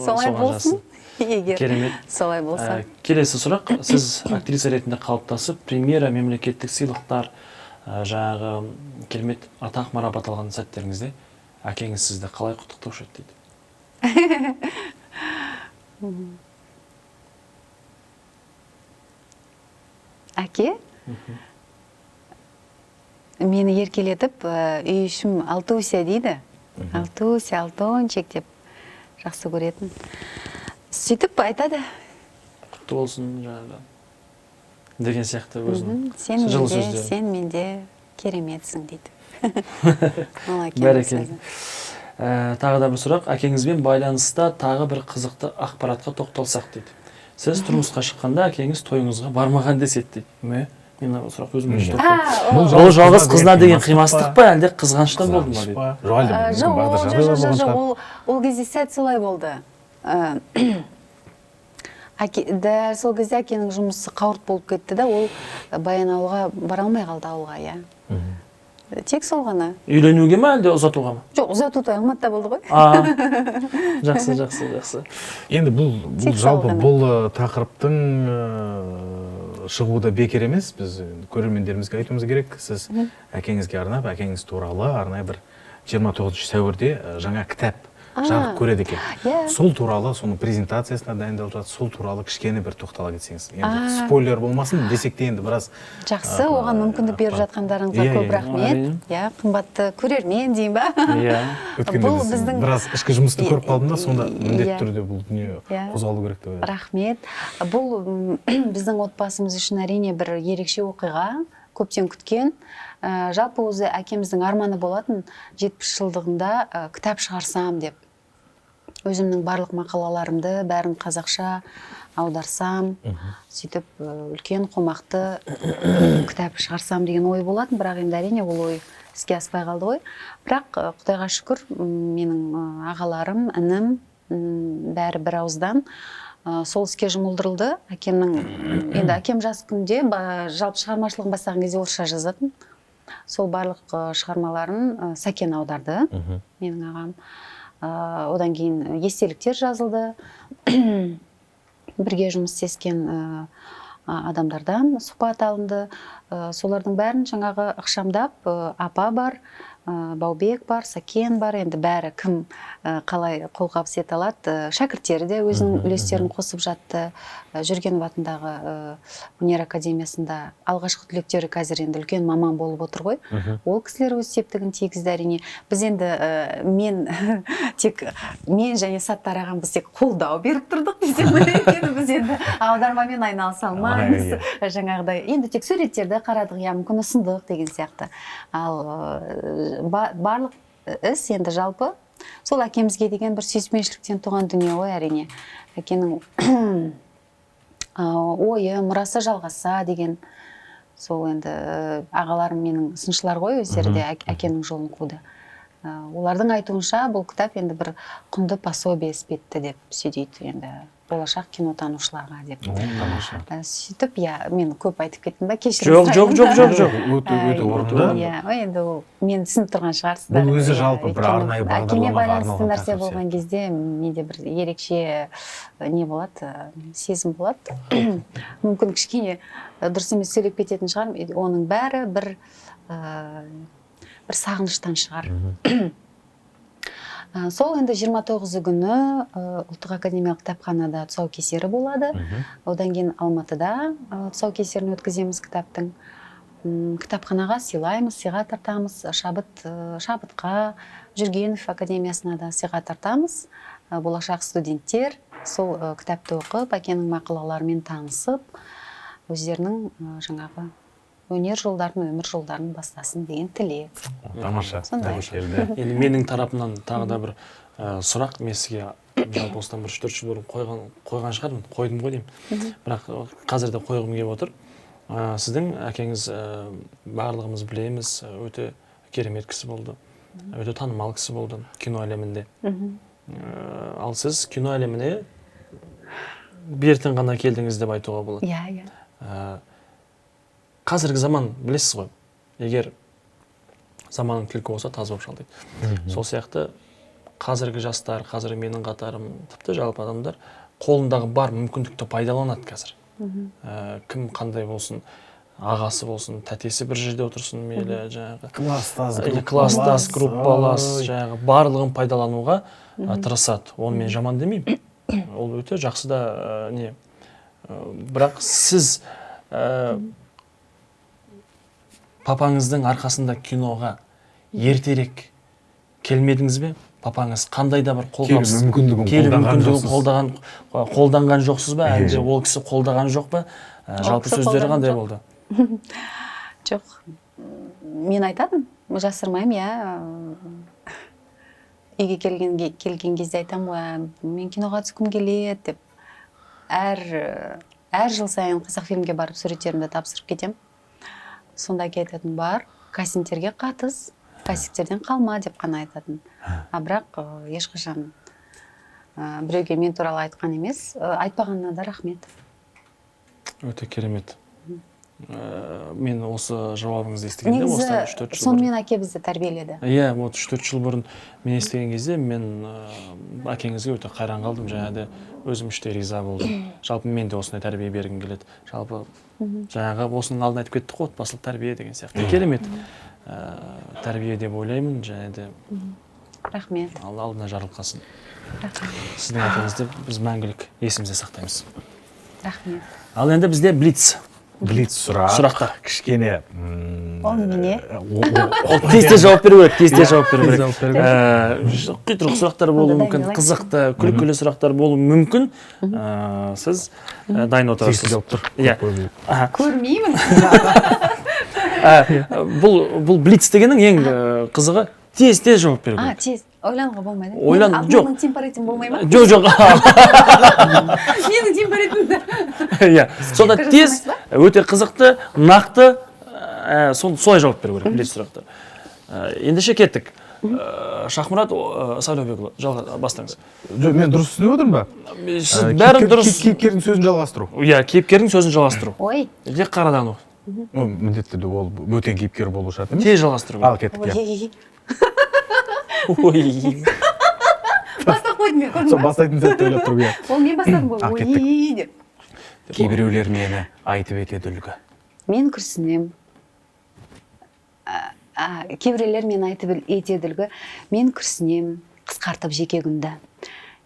Солай болсын. Керемет. Солай болса. Келесі сұрақ, сіз актриса ретінде қалыптасып, премьера, мемлекеттік сыйлықтар, жаңағы керемет атақ марапат алған сәттеріңізде әкеңіз сізді қалай құттықтаушы еді дейді? Әке мені еркелетіп, үй ішім Алтуся дейді. Алтуся, Алтончик деп жақсы көретін. Сөйтіп айтады. Құтты болсын жаңағы деген сияқты өзінің жылы сөздері. Сен менде кереметсің дейді. Бәрекелді. Тағы да бір сұрақ, әкеңізбен байланыста тағы бір қызықты ақпаратқа тоқталсақ дейді. Сіз тұрмысқа шыққанда әкеңіз тойыңызға бармаған деседі дейді. Мен сұрақ өзіме үшін тоқталып. Ол жалғыз қызына деген қимастық па, әлде қызғаныштан болды ма дейді? Жоқ, ол кезде сәт солай болды. Дәл сол кезде әкенің жұмысы қауырт болып кетті да, ол Баянауылға бара алмай қалды ауылға, иә. Тек сол ғана. Үйленуге ме, әлде ұзатуға ма? Жоқ, ұзату той Алматыда болды ғой. Жақсы. Енді бұл жалпы бұл тақырыптың шығуы да бекер емес. Біз көрермендерімізге айтуымыз керек. Сіз әкеңізге арнап, әкеңіз туралы арнайы бір 29 сәуірде жаңа кітап жарық көреді екен. Сол туралы, соның презентациясына дайындалып жатыр, сол туралы кішкене бір тоқтала кетсеңіз. Енді спойлер болмасын, десек те енді біраз... Жақсы, оған мүмкіндік беріп жатқандарыңызға көп рахмет. Қымбатты көрермен дейін ба? Өткенде біраз ішкі жұмысты көріп қалдым да, сонда міндетті түрде бұл дүние қозғалу керек деп ойлаймын. Рахмет. Бұл біздің отбасымыз үшін әрине бір ерекше оқиға, көптен күткен. Жалпы өзі әкеміздің арманы болатын 70 жылдығында кітап шығарсам деп. Өзімнің барлық мақалаларымды бәрін қазақша аударсам, сөйтіп үлкен қомақты кітап шығарсам деген ой болатын, бірақ енді әрине ол ой іске аспай қалды ғой. Бірақ Құдайға шүкір, менің ағаларым, інім бәрі бір ауыздан сол іске жұмылдырылды. Енді әкем жас күнде жалпы шығармашылығын бастаған кезде орысша жазатын. Сол барлық шығармаларын Сәкен аударды, менің ағам. Одан кейін естеліктер жазылды. Бірге жұмыс істескен адамдардан сұхбат алынды. Солардың бәрін жаңағы ықшамдап, апа бар, Баубек бар, Сәкен бар, енді бәрі кім қалай қолғабыс ете алады. Шәкірттері де өзінің үлестерін қосып жатты. Жүргенов атындағы өнер академиясында алғашқы түлектері қазір енді үлкен маман болып отыр ғой. Ол кісілер өз септігін тигізді әрине. Біз енді мен және Саттар ағам біз тек қолдау беріп тұрдық десем, біз енді аудармамен айналыса алмаймыз. Жаңағыдай енді тек суреттерді қарадық, я мүмкін ұсындық деген сияқты. Ал барлық іс енді жалпы сол әкемізге деген бір сүйіспеншіліктен туған дүние ғой әрине. Әкенің ойы, мұрасы жалғаса деген сол енді ағаларым менің сыншылар ғой, өздері де әкенің жолын қуды. Олардың айтуынша бұл кітап енді бір құнды пособие іспетті деп сөйдейді енді болашақ кинотанушыларға деп. Сөйтіп, мен көп айтып кеттім ба, кешірім сұраймын. Жоқ. Өте орынды. Енді мен түсініп тұрған шығарсыздар. Бұл өзі жалпы бір арнайы бағдарламаға байланысты нәрсе болған кезде менде бір ерекше не болады, сезім болады. Мүмкін кішкене дұрыс емес сөйлеп кететін шығар. Оның бәрі бір сағыныштан шығар. Сол енді 29 күні Ұлттық академиялық кітапханада тұсаукесері болады. Одан кейін Алматыда тұсаукесерін өткіземіз кітаптың. Кітапханаға сыйлаймыз, сыйға тартамыз. Шабытқа, Жүргенов академиясына да сыйға тартамыз. Болашақ студенттер сол кітапты оқып, әкенің мақалаларымен танысып, өздерінің жаңағы өнер жолдарын, өмір жолдарын бастасын деген тілек. Тамаша. Енді менің тарапымнан тағы да бір сұрақ, мен сізге жалпы осыдан бір 3-4 жыл бұрын қойған шығармын, қойдым ғой деймін. Бірақ қазір де қойғым келіп отыр. Сіздің әкеңіз барлығымыз білеміз, өте керемет кісі болды, өте танымал кісі болды кино әлемінде. Ал сіз кино әлеміне бертін ғана келдіңіз деп айтуға болады. Иә. Қазіргі заман білесіз ғой, егер заманың түлкі болса таз болып шал дейді. Сол сияқты қазіргі жастар, қазіргі менің қатарым, тіпті жалпы адамдар қолындағы бар мүмкіндікті пайдаланады қазір. Кім қандай болсын, ағасы болсын, тәтесі бір жерде отырсын, мейлі жаңағы класстас, группалас, жаңағы барлығын пайдалануға тырысады. Оны мен жаман демеймін. Ол өте жақсы да не. Бірақ сіз папаңыздың арқасында киноға ертерек келмедіңіз бе? Папаңыз қандай да бір қолданған жоқсыз ба? Әлде ол кісі қолдаған жоқ па? Жалпы сөздері қандай болды? Жоқ, мен айтадым, жасырмаймын, иә. Үйге келген кезде айтам ғой, мен киноға түскім келеді деп. Әр жыл сайын Қазақфильмге барып суреттерімді тапсырып кетем. Сонда айтатын бар, кастингтерге қатыс, кастингтерден қалма деп қана айтатын. Бірақ ешқашан біреуге мен туралы айтқан емес, айтпағанына да рахмет. Өте керемет. Мен осы жауабыңызды естігенде, осыдан 3-4 жыл бұрын. Сонымен әке бізді тәрбиеледі. Иә, 3-4 жыл бұрын мен естіген кезде, мен әкеңізге өте қайран қалдым, жаңағыда өзім іште риза болдым. Жалпы мен де осындай тәрбие бергім келеді. Жалпы жаңағы осының алдын айтып кеттік қой, отбасылық тәрбие деген сияқты. Керемет тәрбие деп ойлаймын, жаңағыда. Рахмет. Алла алдына жарылқасын. Сіздің әкеңізді біз мәңгілік есімізде сақтаймыз. Рахмет. Ал енді бізде блиц сұрақтар. Кішкене. Ол немене? Тезде жауап беру керек, Құйтырық сұрақтар болуы мүмкін, қызықты, күлкілі сұрақтар болуы мүмкін. Сіз дайын отырасыз. Көрмеймін. Бұл блиц дегеннің ең қызығы тез жауап беру керек. Тез. Ойлануға болмайды. Жоқ. Менің температурам болмай ма? Жоқ. Менің температурымда. Иә. Сонда тез, өте қызықты, нақты, солай жауап беру керек, блиц сұрақтар. Ендеше кеттік. Шахмұрат Сайлаубекұлы, бастаңыз. Мен дұрыс түсініп отырмын ба? Сіз бәрін дұрыс. Кейіпкердің сөзін жалғастыру. Иә, кейіпкердің сөзін жалғастыру. Ой. Тек қарадан ол. Міндетті де ол бөтен кейіпкер болу шарт емес. Тез жалғастыру. Ал кеттік. Бастап қойдым мен, көрдің ба? Бастайтын сәтті ойлап тұрып, иә. Ол мен бастадым ғой, ой деп. Кейбіреулер мені айтып етеді үлгі. Мен күрсінем. Кейбіреулер мені айтып етеді үлгі. Мен күрсінем, қысқартып жеке күнді.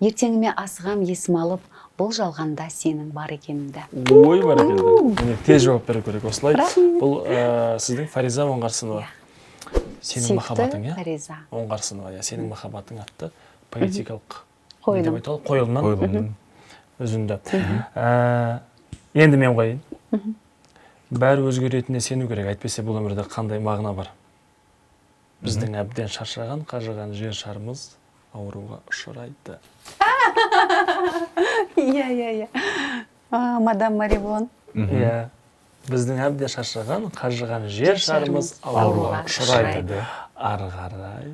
Ертеңіме асығам есім алып, бұл жалғанда сенің бар екенімді. Ой, бар екенді. Тез жауап беру керек осылай. Бұл сіздің Фариза Оңғарсынова. Сенің махаббатың, Фариза Оңғарсынова, сенің махаббатың атты поэтикалық қойылым үзінді. Енді мен қойын. Бәрі өзгеретініне сену керек, әйтпесе бұл өмірде қандай мағына бар. Біздің әбден шаршаған, қажыған жер шарымыз ауруға ұшырайды. Иә. Мадам Маривон. Иә. Біздің әбден шаршаған, қажыған жер шарымыз ауруға ұшырайды. Ары қарай.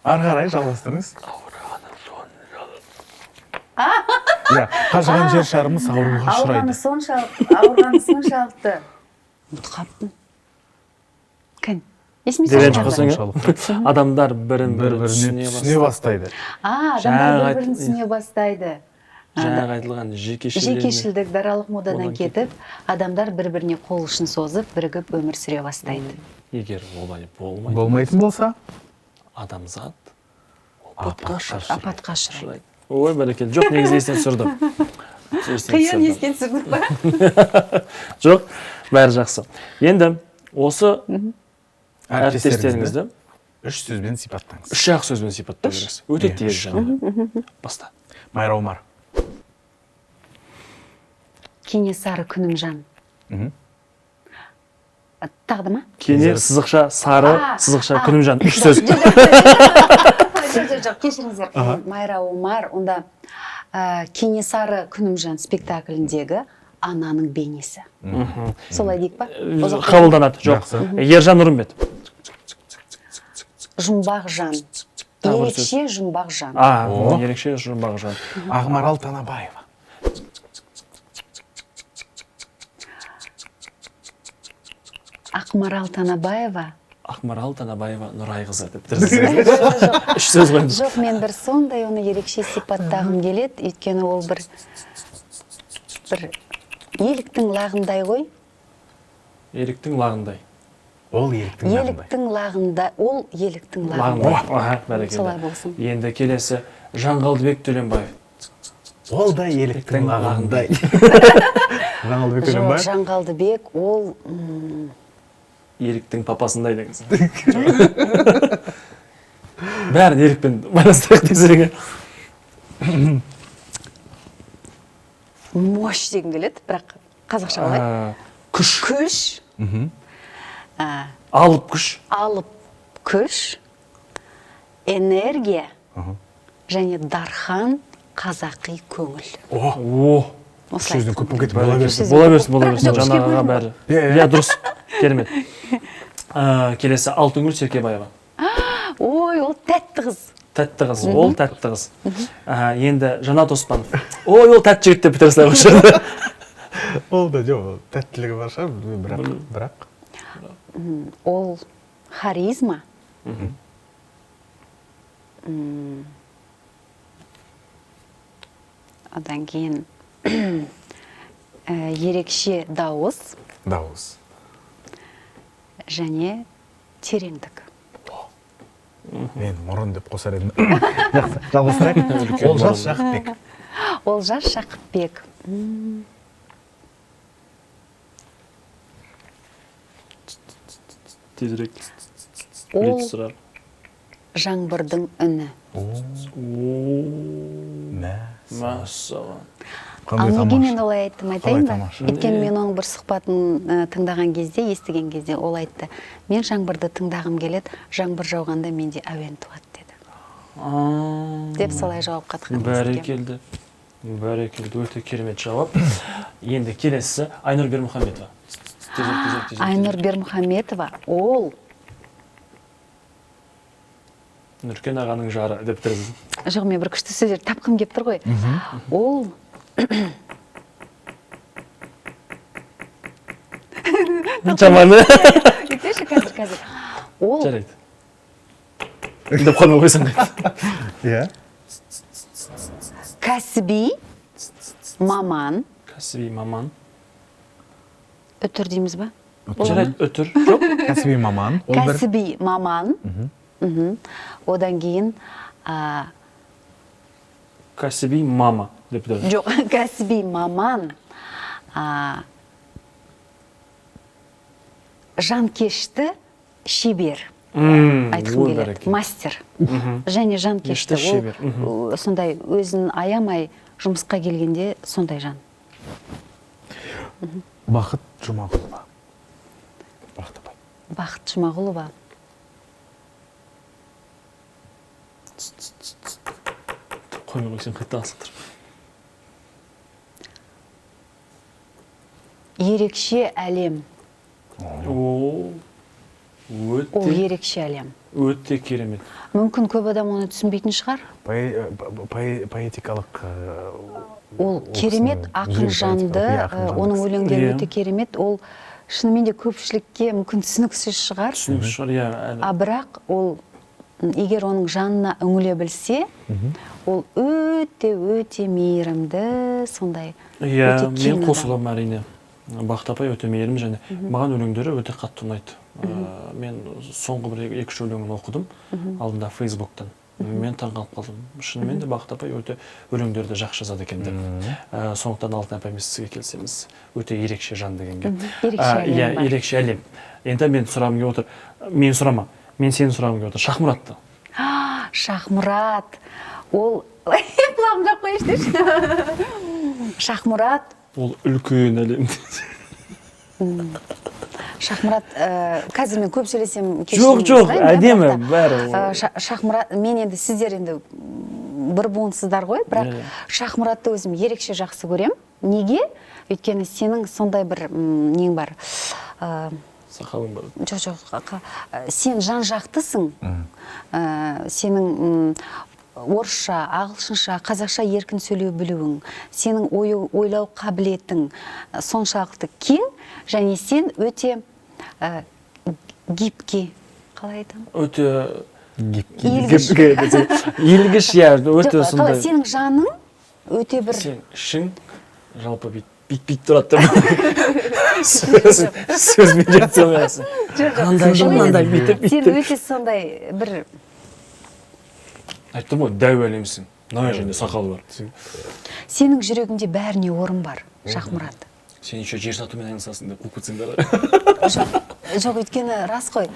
Ары қарай жалғастырыңыз. Қажыған жер шарымыз ауруға ұшырайды. Ауырғаны соншалықты. Ұмытқаппын. Кін? Адамдар бірін-бірі түсіне бастайды. Адамдар бірін түсіне бастайды. Жаңағы айтылған жекешілдік даралық модадан кетіп, адамдар бір-біріне қол ұшын созып, бірігіп өмір сүре бастайды. Егер олай болмайтын болса, адамзат апатқа ұшырайды. Ой, бәрекелді. Жоқ, негізі естен түсірдім. Қиын естен түсірдім ба? Жоқ, бәрі жақсы. Енді осы әріптестеріңізді 3 сөзбен сипаттаңыз. 3 сөзбен сипаттау керексіз. Өте тез жаңағы. Баста. Майра Омар. Кенесары Күнімжан. Тағды ма? Кене, сызықша, сары, сызықша, Күнімжан. 3 сөз. Жоқ, кешіріңіздер. Майра Омар, онда Кенесары Күнімжан спектакліндегі ананың бейнесі. Солай дейік па? Қабылданады. Жоқ. Ержан Нұрымбет. Жұмбақ жан. ерекше жұмбақ жан. Ерекше жұмбақ жан. Ақмарал Танабаева. Ақмарал Танабаева. Ақмарал Танабаева Нұрайқызы деп тұрсыз. Үш сөз қойдыңыз. Жоқ, мен бір сондай оны ерекше сипаттағым келеді, өйткені ол бір еліктің лағындай ғой. Еліктің лағындай. Ол еліктің лағындай. Еліктің лағындай. Ол еліктің лағындай. Солай болсын. Енді келесі Жанғалдыбек Төленбаев. Ол да еліктің лағындай. Жанғалдыбек Төленбаев. Жоқ, Жанғалдыбек ол Еліктің папасындай деңіз. Бәрін елікпен байластырайық десең. мощь деген келеді, бірақ қазақша қалай? Күш. Алып күш. Алып күш, энергия және дархан қазақи көңіл. Сөздің көп кетіп бола берсін. Бола берсін. Жаңағыға бәрі. Иә, дұрыс. Керемет. Келесі Алтынгүл Серкебаева. Ой, ол тәтті қыз. Тәтті қыз, ол тәтті қыз. Енді Жанат Оспанов. Ой, ол тәтті жігіт деп бітіре салайық шығарды. Ол да жоқ, тәттілігі бар шығар, бірақ. Ол харизма. Одан кейін ерекше дауыс. Дауыс. Және тереңдік. Мен мұрын деп қосар едім. Жалғастырайық. Олжас Жақыпбек. Олжас Жақыпбек. Тезірек. Ол жаңбырдың үні. Мәссаған. Ал неге мен олай айттым, айтайын ба? Өйткені мен оның бір сұхбатын тыңдаған кезде, естіген кезде ол айтты. Мен жаңбырды тыңдағым келеді, жаңбыр жауғанда менде әуен туады деді. Деп солай жауап қатқан. Бәрекелді. Өте керемет жауап. Енді келесі Айнұр Бермұхамбетова. Айнұр Бермұхамбетова, ол Нүркен ағаның жары деп тұрсыз. Жоқ, мен бір күшті сөздер тапқым кеп тұр ғой. Ол Жаманы. Кетеші қазір. Ол Жарайды. Деп қалмай қойсаң қайда. Иә. Кәсіби маман. Кәсіби маман. Өтір дейміз ба? Жарайды, өтір. Жоқ. Кәсіби маман. Кәсіби маман. Одан кейін Кәсіби мама деп тұрды. жоқ, кәсіби маман жанкешті шебер айтқым келеді. Мастер. Және жанкешті. Ол сондай өзін аямай жұмысқа келгенде сондай жан. Бақыт Жұмағұлова. Бақыт Жұмағұлова. Қоймай қойсаң қайта асылтыр. Ерекше әлем. Ол ерекше әлем. Өте керемет. Мүмкін көп адам оны түсінбейтін шығар. Поэтикалық. Ол керемет, ақын жанды, оның өлеңдері өте керемет. Ол шынымен де көпшілікке мүмкін түсініксіз шығар. Түсініксіз шығар, иә. Бірақ ол егер оның жанына үңіле білсе, ол өте мейірімді, сондай. Иә, мен қосылам әрине. Бақыт апай өте мейірім және маған өлеңдері өте қатты ұнайды. Мен соңғы бір 2-3 өлеңін оқыдым алдында Фейсбуктан. Мен таңғалып қалдым. Шынымен де Бақыт апай өте өлеңдерді жақсы жазады екен деп. Сондықтан Алтын апай сізге келсеміз, өте ерекше жан дегенге. Иә, ерекше әлем. Енді мен сұрағым келіп отыр. Мен сұрама. Мен сені сұрағым келіп отыр. Шахмұратты. Шахмұрат. Ол құлағым жақ қойыштыршы. Шахмұрат. Ол үлкен әлем. Шахмұрат, қазір мен көп сөйлесем жоқ, әдемі бәрі. Шахмұрат, мен енді сіздер енді бір буынсыздар ғой, бірақ Шахмұратты өзім ерекше жақсы көрем. Неге? Өйткені сенің сондай бір нең бар, Сақалың бар. Жоқ, сен жан жақтысың. Сенің орысша, ағылшынша, қазақша еркін сөйлеу білуің, сенің ойлау қабілетің соншалықты кең, және сен өте гибкий, қалай айтамын? Өте иілгіш, өте сондай. Сенің жаның өте бір... Сен ішің жалпы бит тұрады деп. Сөзбен жетсем ясың. Мынандай бүйтіп. Сен өте сондай бір... Айттым ғой, дәу әлемсің. Мына жерде сақалы бар. Сенің жүрегіңде бәріне орын бар, Шахмұрат. Сен еще жер сатумен айналысасың деп қуып кетсеңдер. Жоқ, өйткені рас қой.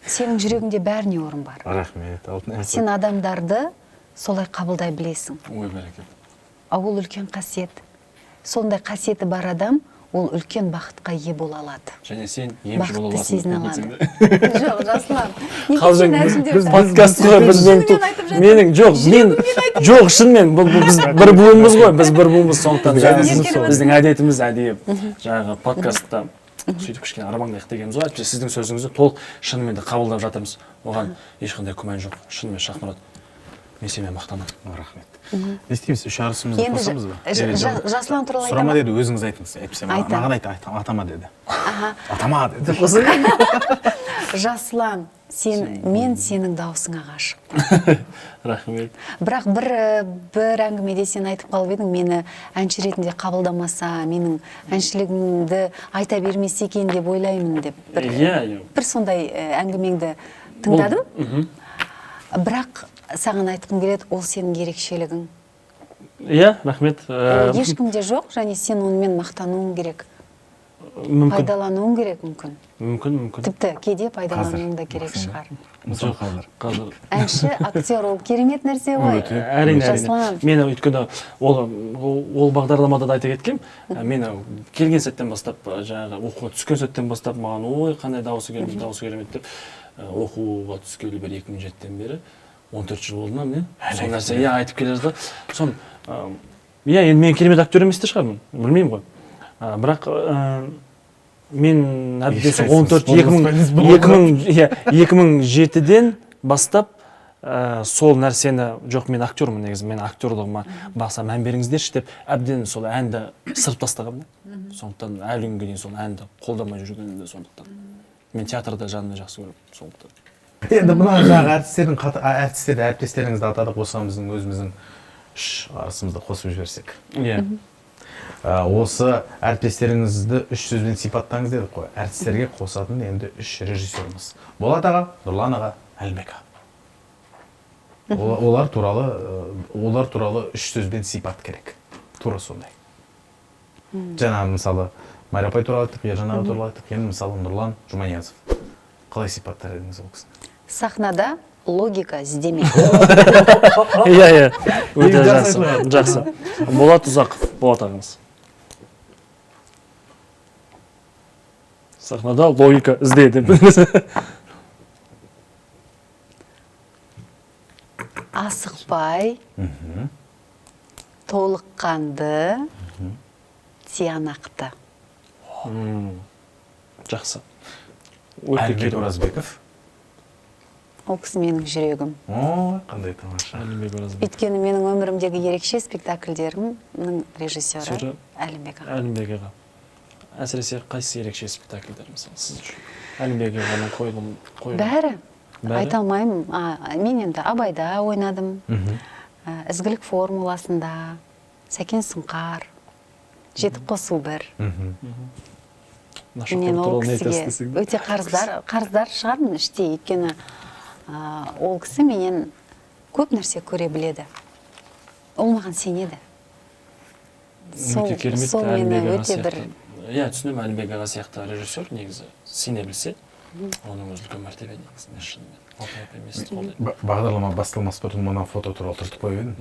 Сенің жүрегіңде бәріне орын бар. Рахмет. Сен адамдарды солай қабылдай білесің. Ой, бәрекелді. Ол үлкен қасиет. Сондай қасиеті бар адам, ол үлкен бақытқа ие бола алады. Және сен емші бола Бақытты аласың. сезіне алады. Жоқ, Жасұлан. Қалжың, біз подкастқа менің жоқ, шынымен біз бір буынымыз ғой, біз бір буынымыз, сондықтан біздің әдетіміз әдейі жаңағы подкастта сөйтіп кішкене армандайық дегеніміз ғой. Сіздің сөзіңізді толық шынымен де қабылдап жатырмыз. Оған ешқандай күмән жоқ. Шынымен Шахмұрат, мен сенімен мақтанамын. Рахмет. Не істейміз? Үш арысымызды қосамыз ба? Жасұлан туралы сұрама айтамын. деді, өзіңіз айтыңыз. Әйтпесе маған айт, атама деді. Атама деді. Жасұлан, мен сенің даусыңа ғашықпын. Рахмет. Бірақ бір әңгімеде сен айтып қалып едің, мені әнші ретінде қабылдамаса, менің әншілігімді айта бермесе екен деп ойлаймын деп. Бір сондай әңгімеңді тыңдадым. Бірақ саған айтқым келеді, ол сенің ерекшелігің. Иә, рахмет. Ешкімде жоқ, және сен онымен мақтануың керек. Пайдалануың керек мүмкін. Мүмкін. Тіпті кейде пайдалануың да керек шығар. Қазір. Әнші, актер, ол керемет нәрсе ғой. Әрине. Мені өйткені ол бағдарламада да айта кеткем, мені келген сәттен бастап, жаңағы оқуға түскен сәттен бастап, маған ой, қандай дауысы керемет деп, оқуға түскелі бір 2007-тен бері 14 жыл болды ма, міне? Сол нәрсе айтып келе жатыр. Сон, енді мен керемет актер емес те шығармын, білмеймін ғой. Бірақ мен әбдесі 2007-ден бастап сол нәрсені, жоқ, мен актермын негізі, мен актерлығыма баса мән беріңіздерші деп, әбден сол әнді сырып тастағам. Сондықтан әлі күнге дейін сол әнді қолдамай жүргенімде сондықтан. Мен театрда жанына жақсы көріп, сондықтан. Енді мына жаңағы әріптестеріңізді атадық, осыған біздің өзіміздің үш арысымызды қосып жіберсек. Осы әріптестеріңізді үш сөзбен сипаттаңыз дедік қой. Әртістерге қосатын енді үш режиссеріміз. Болат аға, Нұрлан аға, Әлімбек аға. Олар туралы үш сөзбен сипат керек. Тура сондай. Жаңағы мысалы Мария апай туралы айттық, Ержан аға туралы айттық, енді мысалы Нұрлан Жұманиязов. Қалай сипаттар едіңіз ол кісіні? Сахнада логика іздеме. Иә, өте жақсы. Болат Ұзақов, Болат ағамыз. Сахнада логика ізде деп. Асықпай, толыққанды, тиянақты. Жақсы. Әлімбек Оразбеков. Ол кісі менің жүрегім. Қандай тамаша. Өйткені менің өмірімдегі ерекше спектакльдерімнің режиссері Әлімбек аға. Әлімбек аға. Әсіресе қайсы ерекше спектакльдер мысалы сіз үшін? Әлімбек ағаның қойылым. Бәрі. Айта алмаймын. Мен енді Абайда ойнадым. Ізгілік формуласында, Сәкен Сұңқар, Жетіп қосу бір. Мен ол кісіге өте қарыздар шығармын іште, өйткені ол кісі менен көп нәрсе көре біледі. Ол маған сенеді. Сол мені өте бір... Иә, түсінем, Әлімбек аға сияқты режиссер негізі сене білсе, оның өзі үлкен мәртебе негізінде шынымен. Бағдарлама басталмас бұрын мына фото туралы түртіп қойып едім.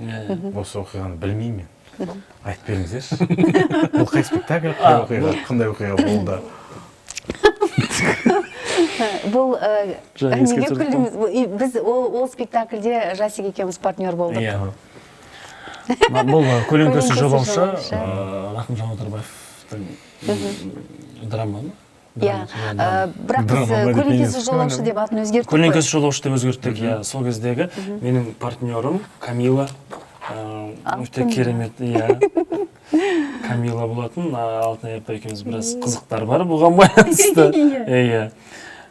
Осы оқиғаны білмеймін мен. Айтып беріңіздерші. Бұл қай спектакль, қандай оқиға болды? Бұл неге күлдіңіз? Біз ол спектакльде Жасик екеуміз партнер болдық. Бұл көлеңкесі жолаушы Рахым Жаматарбаевтың драманы. иә бірақ біз көлеңкесі жолаушы деп атын өзгерттік қой. Көлеңкесі жолаушы деп өзгерттік, иә. Сол кездегі менің партнерым Камила, өте керемет, иә. Камила болатын, Алтынай апай екеуміз біраз қызықтар бар бұған байланысты. Иә.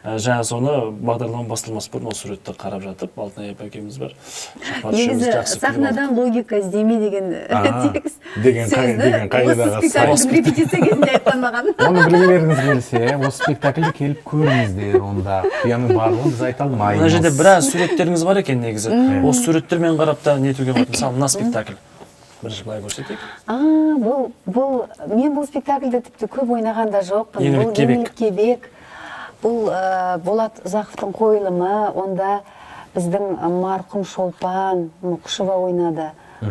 Жаңа соны бағдарлама басталмас бұрын осы суретті қарап жатып, Алтынай апай екеуміз бар. Негізі сахнадан логика іздеме деген текст деген қағидаға сай. осы спектакльдің репетиция кезінде айтқан маған. Оны білгілеріңіз келсе, осы спектакльде келіп көріңіздер, онда құпияның барлығын біз айта алмаймыз. Мына жерде біраз суреттеріңіз бар екен негізі. Осы суреттермен қарап та нетуге болады. Мысалы, мына спектакль. Бірінші былай көрсетейік. Мен бұл спектакльде тіпті көп ойнаған да жоқпын. Еңлік Кебек. Бұл Болат Ұзақовтың қойылымы, онда біздің марқұм Шолпан Мұқышева ойнады,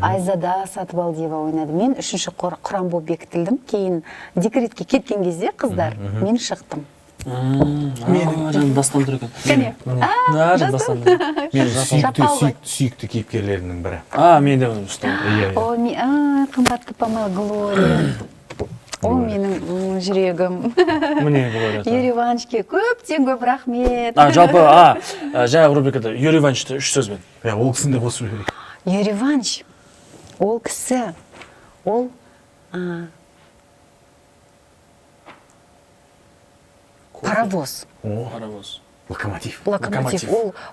Айзада Сатыбалдиева ойнады. Мен үшінші құрам болып бекітілдім. Кейін декретке кеткен кезде қыздар, мен шықтым. Мен дастан тұр екен. Кәне? Дастан. Мен сүйікті кейіпкерлерінің бірі. Мен де оны ұстау. Қымбатты Памел Глория. Ол менің жүрегім. Міне Глория. Юрий Ивановичке көптен көп рахмет. Жалпы, жаңағы рубрикада Юрий Ивановичті үш сөзбен. Ол кісін де қосып жіберейік. Юрий Иванович, ол кісі, ол паровоз. Паровоз. Локомотив.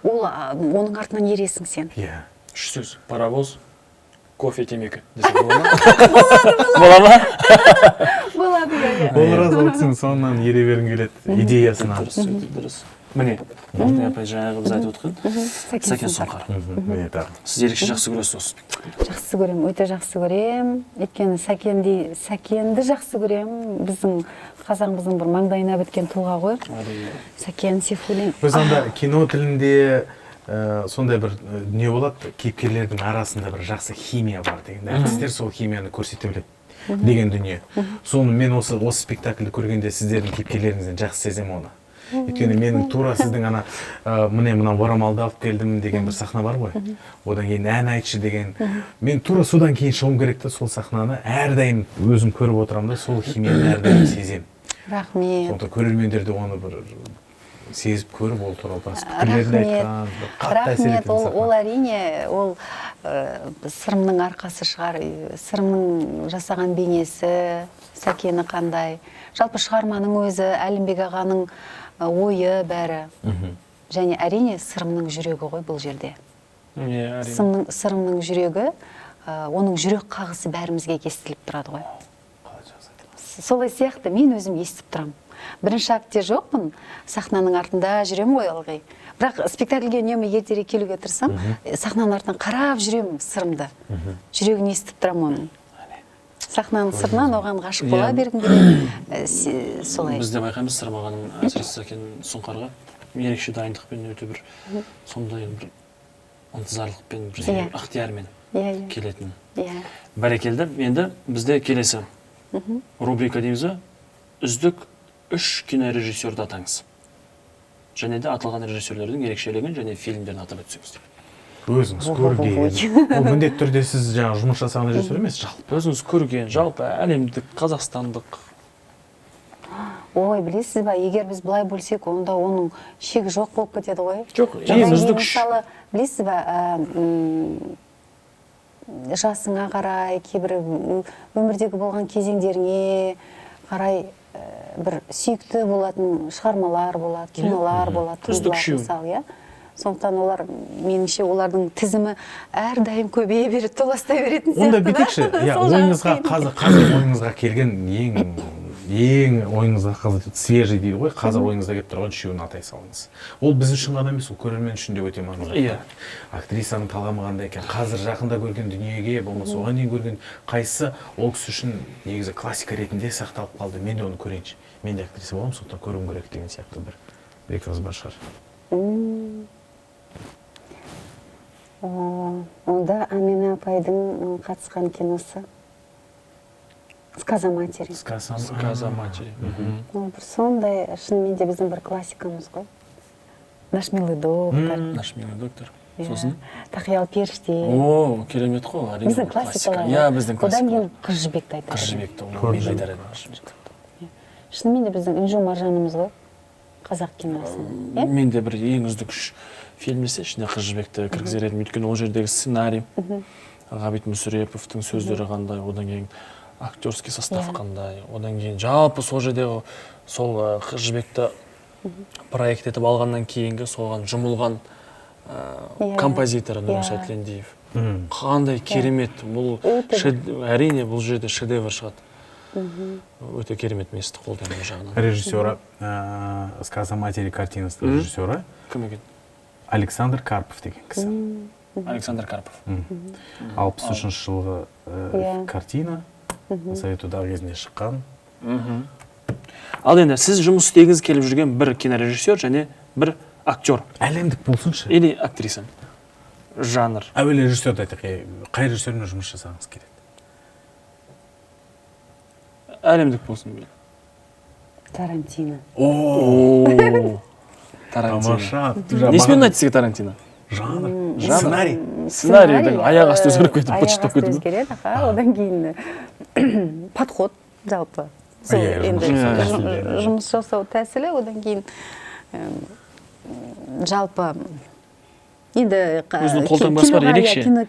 Ол оның артынан ересің сен. Иә. Үш сөз. Паровоз, кофе, темекі. Бола ма? Болады, иә. Ол раз ол кісінің соңынан ере бергің келеді идеясына. Дұрыс. Міне, Алтынай апай жаңағы біз айтып отқан Сәкен Сұңқар. Сіз ерекше жақсы көресіз осы спектакльді? Жақсы көрем, өте жақсы көрем. Өйткені Сәкенді жақсы көрем. Біздің қазағымыздың бір маңдайына біткен тұлға ғой. Сәкен Сейфуллин. Өзінде кино тілінде сондай бір не болады, кейіпкерлердің арасында бір жақсы химия бар деген. Әртістер сол химияны көрсете біледі деген дүние. Соны мен осы спектакльді көргенде сіздердің кейіпкерлеріңізден жақсы сезем оны. Өйткені менің тура сіздің мына орамалды алып келдім деген бір сахна бар ғой. Одан кейін ән айтшы деген. Мен тура содан кейін шығуым керек та сол сахнаны әрдайым өзім көріп отырамын да, сол химияны әрдайым сезем. Рахмет. Сондықтан көрермендер де оны бір сезіп көріп ол туралы пікірлерін айтқан, қатты әсер еткен сахна. Ол әрине, ол сырымның арқасы шығар, сырымның жасаған бейнесі, Сәкені қандай. Жалпы шығарманың өзі, Әлімбек ағаның ойы бәрі. Және әрине сырымның жүрегі ғой бұл жерде. Сырымның жүрегі, оның жүрек қағысы бәрімізге естіліп тұрады ғой. Солай сияқты мен өзім естіп тұрам. Бірінші актте жоқпын, сахнаның артында жүрем ғой ылғи. Бірақ спектакльге үнемі ертерек келуге тырысам, сахнаның артынан қарап жүрем сырымды. Жүрегін естіп тұрам оның. Сахнаның сырынан оған ғашық бола бергім келеді. Солай. Біз де байқаймыз Сырым ағаның әсіресе Сәкен Сұңқарға ерекше дайындықпен өте бір сондай бір ынтызарлықпен бір ықтиярмен келетін. Бәрекелді. Енді бізде келесі рубрика дейміз бе? Үздік 3 кинорежиссерді атаңыз. Және де аталған режиссерлердің ерекшелігін және фильмдерін атап өтсеңіз. Өзіңіз көрген. Ол міндетті түрде сіз жаңа жұмыс жасаған режиссер емес, жалпы. Өзіңіз көрген, жалпы әлемдік, қазақстандық. Ой, білесіз ба, егер біз былай бөлсек, онда оның шегі жоқ болып кетеді ғой. Жоқ, ең үздік. Мысалы, білесіз ба, жасыңа қарай, кейбір өмірдегі болған кезеңдеріңе қарай бір сүйікті болатын шығармалар болады, кинолар болады, мысалы, иә. Сондықтан олар, меніңше, олардың тізімі әрдайым көбейе береді, толастай беретін сияқты. Онда бітекші, ойыңызға, қазір ойыңызға келген ең ойыңызға қазір свежий дейді ғой, қазір ойыңызда келіп тұрған үшеуін атай салыңыз. Ол біз үшін ғана емес, ол көрермен үшін де өте маңызды. Актрисаның талғамы қандай екен, қазір жақында көрген дүниеге, болмаса оған дейін көрген қайсысы ол кісі үшін негізі классика ретінде сақталып қалды. Мен де оны көрейінші. Мен де актриса боламын, сондықтан көруім керек деген сияқты бір екеуіңіз бар шығар. Онда Амина апайдың қатысқан киносы «Сказ о матери». «Сказ о матери». Бір сондай, шынымен де біздің бір классикамыз ғой. «Наш милый доктор». «Наш милый доктор». Сосын? «Тақиял періште». О, керемет қой. Біздің классикалар. Иә, біздің классикалар. Одан кейін Қыз жібекті айтады. Қыз жібекті, оны мен айтар едім. шынымен де біздің інжу маржанымыз ғой қазақ киносының, иә? Мен де бір ең үздік үш фильм десе ішіне Қыз жібекті кіргізер едім, өйткені ол жердегі сценарий, Ғабит Мүсіреповтің сөздері қандай, одан кейін актерский состав қандай, одан кейін жалпы сол жердегі сол Қыз жібекті проект етіп алғаннан кейінгі соған жұмылған композиторы Нұрмұса Сәтлендиев. Қандай керемет, бұл әрине бұл жерде шедевр шығады. Өте керемет месті қолдаймын бұл жағынан. Режиссері, «Сказ о матери» картинасының режиссері Кім екен? Александр Карпов деген кісі. Александр Карпов. 63 жылғы картина, Совет одағы кезінде шыққан. Ал енді сіз жұмыс істегіңіз келіп жүрген бір кинорежиссер және бір актер. Әлемдік болсыншы. Или актриса. Жанр. Әуелі режиссерді айтық, қай режиссермен жұмыс жасағыңыз келеді? Әлемдік болсын. Тарантино. Тарантино. Несімен айтты сізге Тарантино? Жанр. Сценарий. Сценарий аяқ асты өзгеріп кетіп, бытшытып кетіп. Өзгереді, одан кейін подход жалпы. Жұмыс жасау тәсілі, одан кейін жалпы енді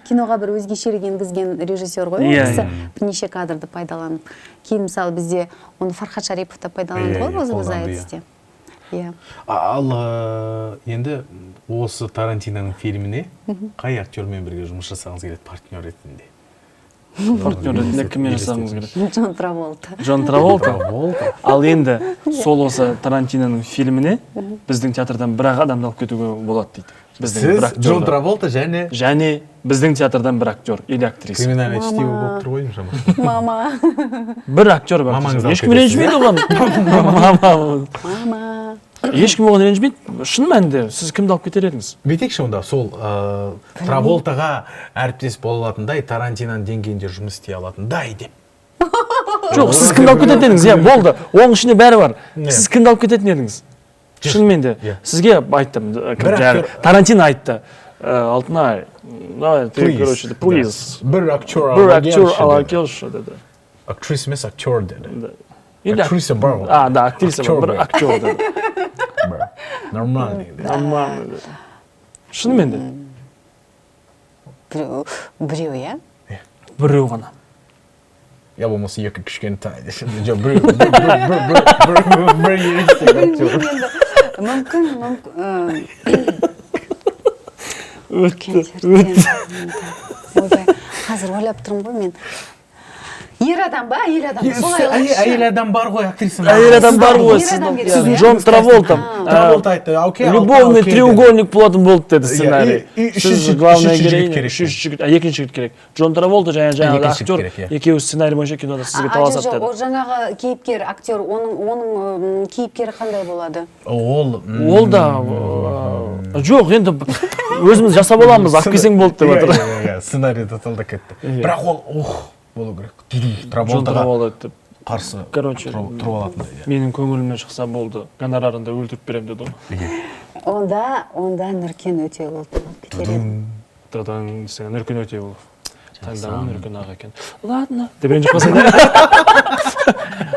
киноға бір өзгешелік енгізген режиссер ғой, осы бірнеше кадрды пайдаланып. Кейін мысалы бізде оны Фархат Шарипов та пайдаланды ғой, өзіңіз айтысте. Ал енді осы Тарантиноның фильміне қай актермен бірге жұмыс жасағыңыз келеді партнер ретінде? Партнер ретінде кіммен жасағыңыз келеді? Джон Траволта. Джон Траволта? Ал енді сол осы Тарантиноның фильміне біздің театрдан бір-ақ адамды алып кетуге болады дейді. Сіз Джон Траволта және біздің театрдан бір актер или актриса. Криминальное чтиво болып тұр ғой, жаман. Мама. Бір актер бар. Ешкім ренжімейді оған. Мама. Ешкім оған ренжімейді. Шын мәнінде сіз кімді алып кетер едіңіз? Бетекші онда сол Траволтаға әріптес бола алатындай, Тарантиноның деңгейінде жұмыс істей алатындай деп. Жоқ, сіз кімді алып кететін едіңіз? Болды, оның ішінде бәрі бар. Сіз кімді алып кететін едіңіз? Шынымен де сізге айттым, Тарантино айтты. Алтынай, please. Бір актер ала келші деді. Актриса емес, актер деді. Актриса бар ғой. Да, актриса бар, бір актер деді. Нормальный. Шынымен де? Біреу, иә? Біреу ғана. Я болмаса екі кішкентай. Бір ерекше актер. Мүмкін. Қазір ойлап тұрмын ғой мен. Ер адам ба? Әйел адам. Әйел адам бар ғой, актриса. Әйел адам бар ғой. Сіз Джон Траволта. Траволта айтты, окей. Любовный треугольник болатын болды деді сценарий. Сіз главный героиня. Екінші жігіт керек. Джон Траволта жаңағы актер. Екеуі сценарий бойынша кинода сізге таласады деді. Ол жаңағы кейіпкер, актер, оның кейіпкері қандай болады? Ол да жоқ, енді өзіміз жасап аламыз, алып келсең болды деп жатыр. Сценарийді талдап кетті. Бірақ ол болу керек. Траволтаға қарсы тұрып алатындай. Менің көңілімнен шықса болды, гонорарында өлтіріп берем деді ғой. Онда Нұркен Өтеғұлов десең, Нұркен Өтеғұлов. Таңдаған Нұркен аға екен. Ладно, деп ренжіп қалсаң.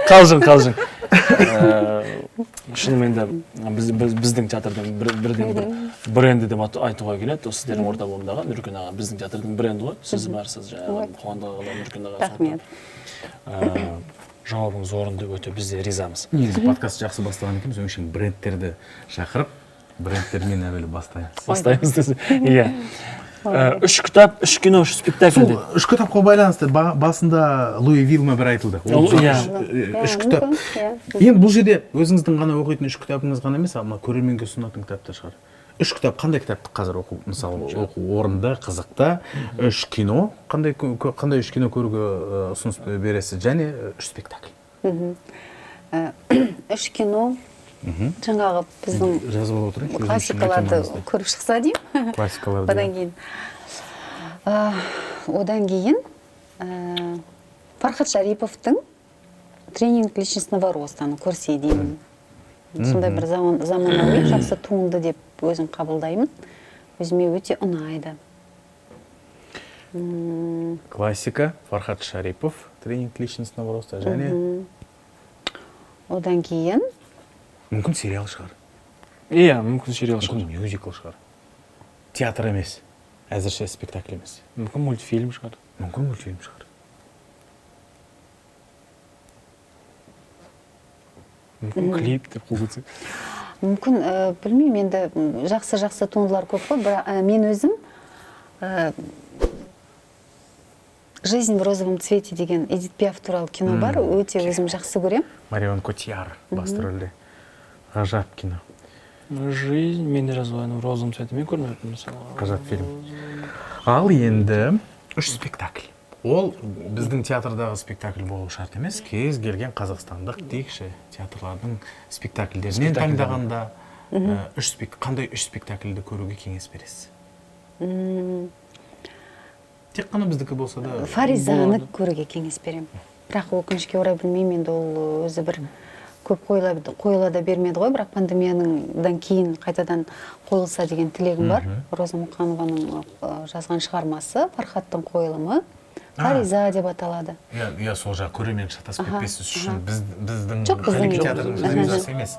Қалжың. Шынымен де біздің театрдың бірден бір бренді деп айтуға келеді. Сіздердің орта болымдағы Нұркен аға біздің театрдың бренді ғой. Сіз барсыз жаңағы қуандық аға, Нұркен аға. Рахмет. Жауабыңыз орынды, өте біз де ризамыз. Негізі подкаст жақсы бастаған екенбіз, өңшең брендтерді шақырып, брендтермен әуелі бастаймыз десе. Иә. 3 кітап, 3 кино, 3 спектакль деп. 3 кітапқа байланысты басында Луи Вилма бір айтылды. 3 кітап. Енді бұл жерде өзіңіздің ғана оқитын 3 кітабыңыз ғана емес, ama көрерменге ұсынатын кітаптар шығар. 3 кітап қандай кітапты қазір оқу, мысалы оқу орында, қызықта, 3 кино, қандай 3 кино көруге ұсыныс бересіз, және 3 спектакль. 3 кино, жаңағы біздің классикаларды көріп шықса дейм. Классикаларды. Одан кейін Фархат Шариповтың тренинг личностного ростаны көрсе деймін. Сондай бір заманауи жақсы туынды деп өзім қабылдаймын. Өзіме өте ұнайды. Классика, Фархат Шарипов, тренинг личностного роста, және Одан кейін мүмкін сериал шығар, Иә, мүмкін сериал мүмкін шығар. мюзикл шығар. Театр емес, әзірше спектакль емес. Мүмкін мультфильм шығар. Мүмкін мультфильм шығар. Мүмкін клип деп қылды. мүмкін білмеймін, енді жақсы туындылар көп қой, бірақ мен өзім «Жизнь в розовом цвете» деген Эдит Пиаф туралы кино бар, өте өзім жақсы көрем. Марион Котияр басты рөлде. Ғажап кино. Жизнь, мен де жазылған в розовом цвете. Мен көрмеппін мысалы. Ғажап фильм. Ал енді 3 спектакль. Ол біздің театрдағы спектакль болу шарт емес, кез келген қазақстандық дейікші театрлардың спектакльдерінен таңдағанда қандай 3 спектакльді көруге кеңес бересіз? Тек қана біздікі болса да... Фаризаны көруге кеңес берем. Бірақ өкінішке орай білмеймін, енді ол өзі бір көп қойыла да бермеді ғой, бірақ пандемиядан кейін қайтадан қойылса деген тілегім бар. Роза Мұқанованың жазған шығармасы, Фархаттың қойылымы Фариза деп аталады. Иә, сол жағы көрермен шатасып кетпесіз үшін біздің театрдың Фаризасы емес.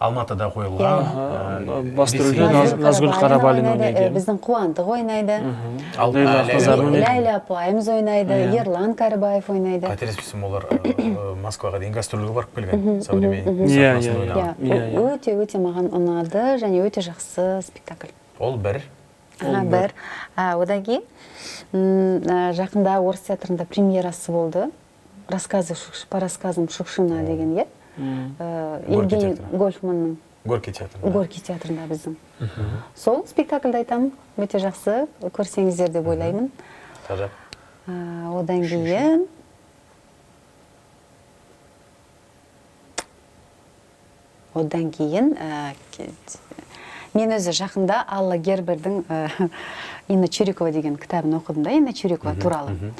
Алматыда қойылған. Басты рөлде Назгүл Қарабалин ойнайды. Біздің Қуандық ойнайды. Ләйлә апайымыз ойнайды, Ерлан Кәрібаев ойнайды. Қателеспесем, олар Москваға дейін гастрольге барып келген. Современный сахнасында ойнаған. Өте маған ұнады және өте жақсы спектакль. Ол бір. Бір. Одан кейін жақында орыс театрында премьерасы болды. По рассказам Шукшина деген, е? Евгений Гольфманның Горький театрында біздің. Сол спектакльді айтамын, өте жақсы, көрсеңіздер деп ойлаймын. Одан кейін мен өзі жақында Алла Гербердің Инна Чурикова деген кітабын оқыдым да, Инна Чурикова туралы.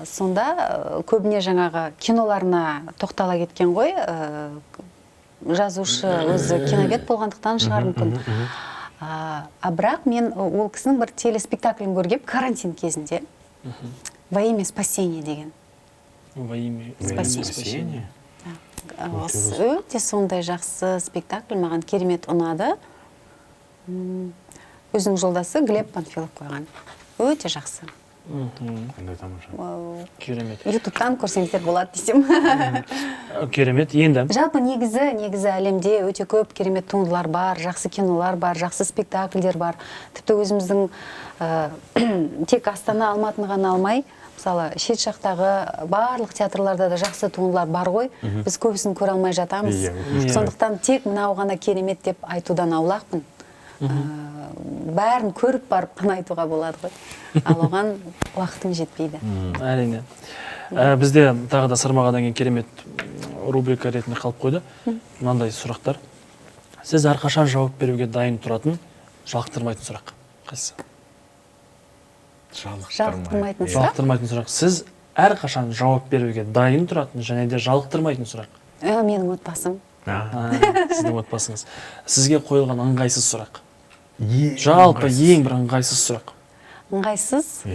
Сонда көбіне жаңағы киноларына тоқтала кеткен ғой, жазушы өзі киновед болғандықтан шығар мүмкін. Бірақ мен ол кісінің бір телеспектаклін көргем карантин кезінде. «Во имя спасения» деген. Во имя спасения? Өте сондай жақсы спектакль, маған керемет ұнады. Өзінің жолдасы Глеб Панфилов қойған. Өте жақсы. Керемет. Ютубтан көрсеңіздер болады десем. Керемет, енді. Жалпы негізі әлемде өте көп керемет туындылар бар, жақсы кинолар бар, жақсы спектакльдер бар. Тіпті өзіміздің тек Астана, Алматыны ғана алмай, мысалы, шет жақтағы барлық театрларда да жақсы туындылар бар ғой. Біз көбісін көре алмай жатамыз. Сондықтан тек мынау ғана керемет деп айтудан аулақпын. Бәрін көріп барып қана айтуға болады ғой. Ал оған уақытым жетпейді. Әрине. Бізде тағы да сырмағадан кейін керемет рубрика ретінде қалып қойды. Мынандай сұрақтар. Сіз әрқашан жауап беруге дайын тұратын, жалықтырмайтын сұрақ. Қайсысы? Жалықтырмайтын сұрақ. Сіз әрқашан жауап беруге дайын тұратын және де жалықтырмайтын сұрақ. Менің отбасым. Сіздің отбасыңыз. Сізге қойылған ыңғайсыз сұрақ. Жалпы ең бір ыңғайсыз сұрақ. Ыңғайсыз?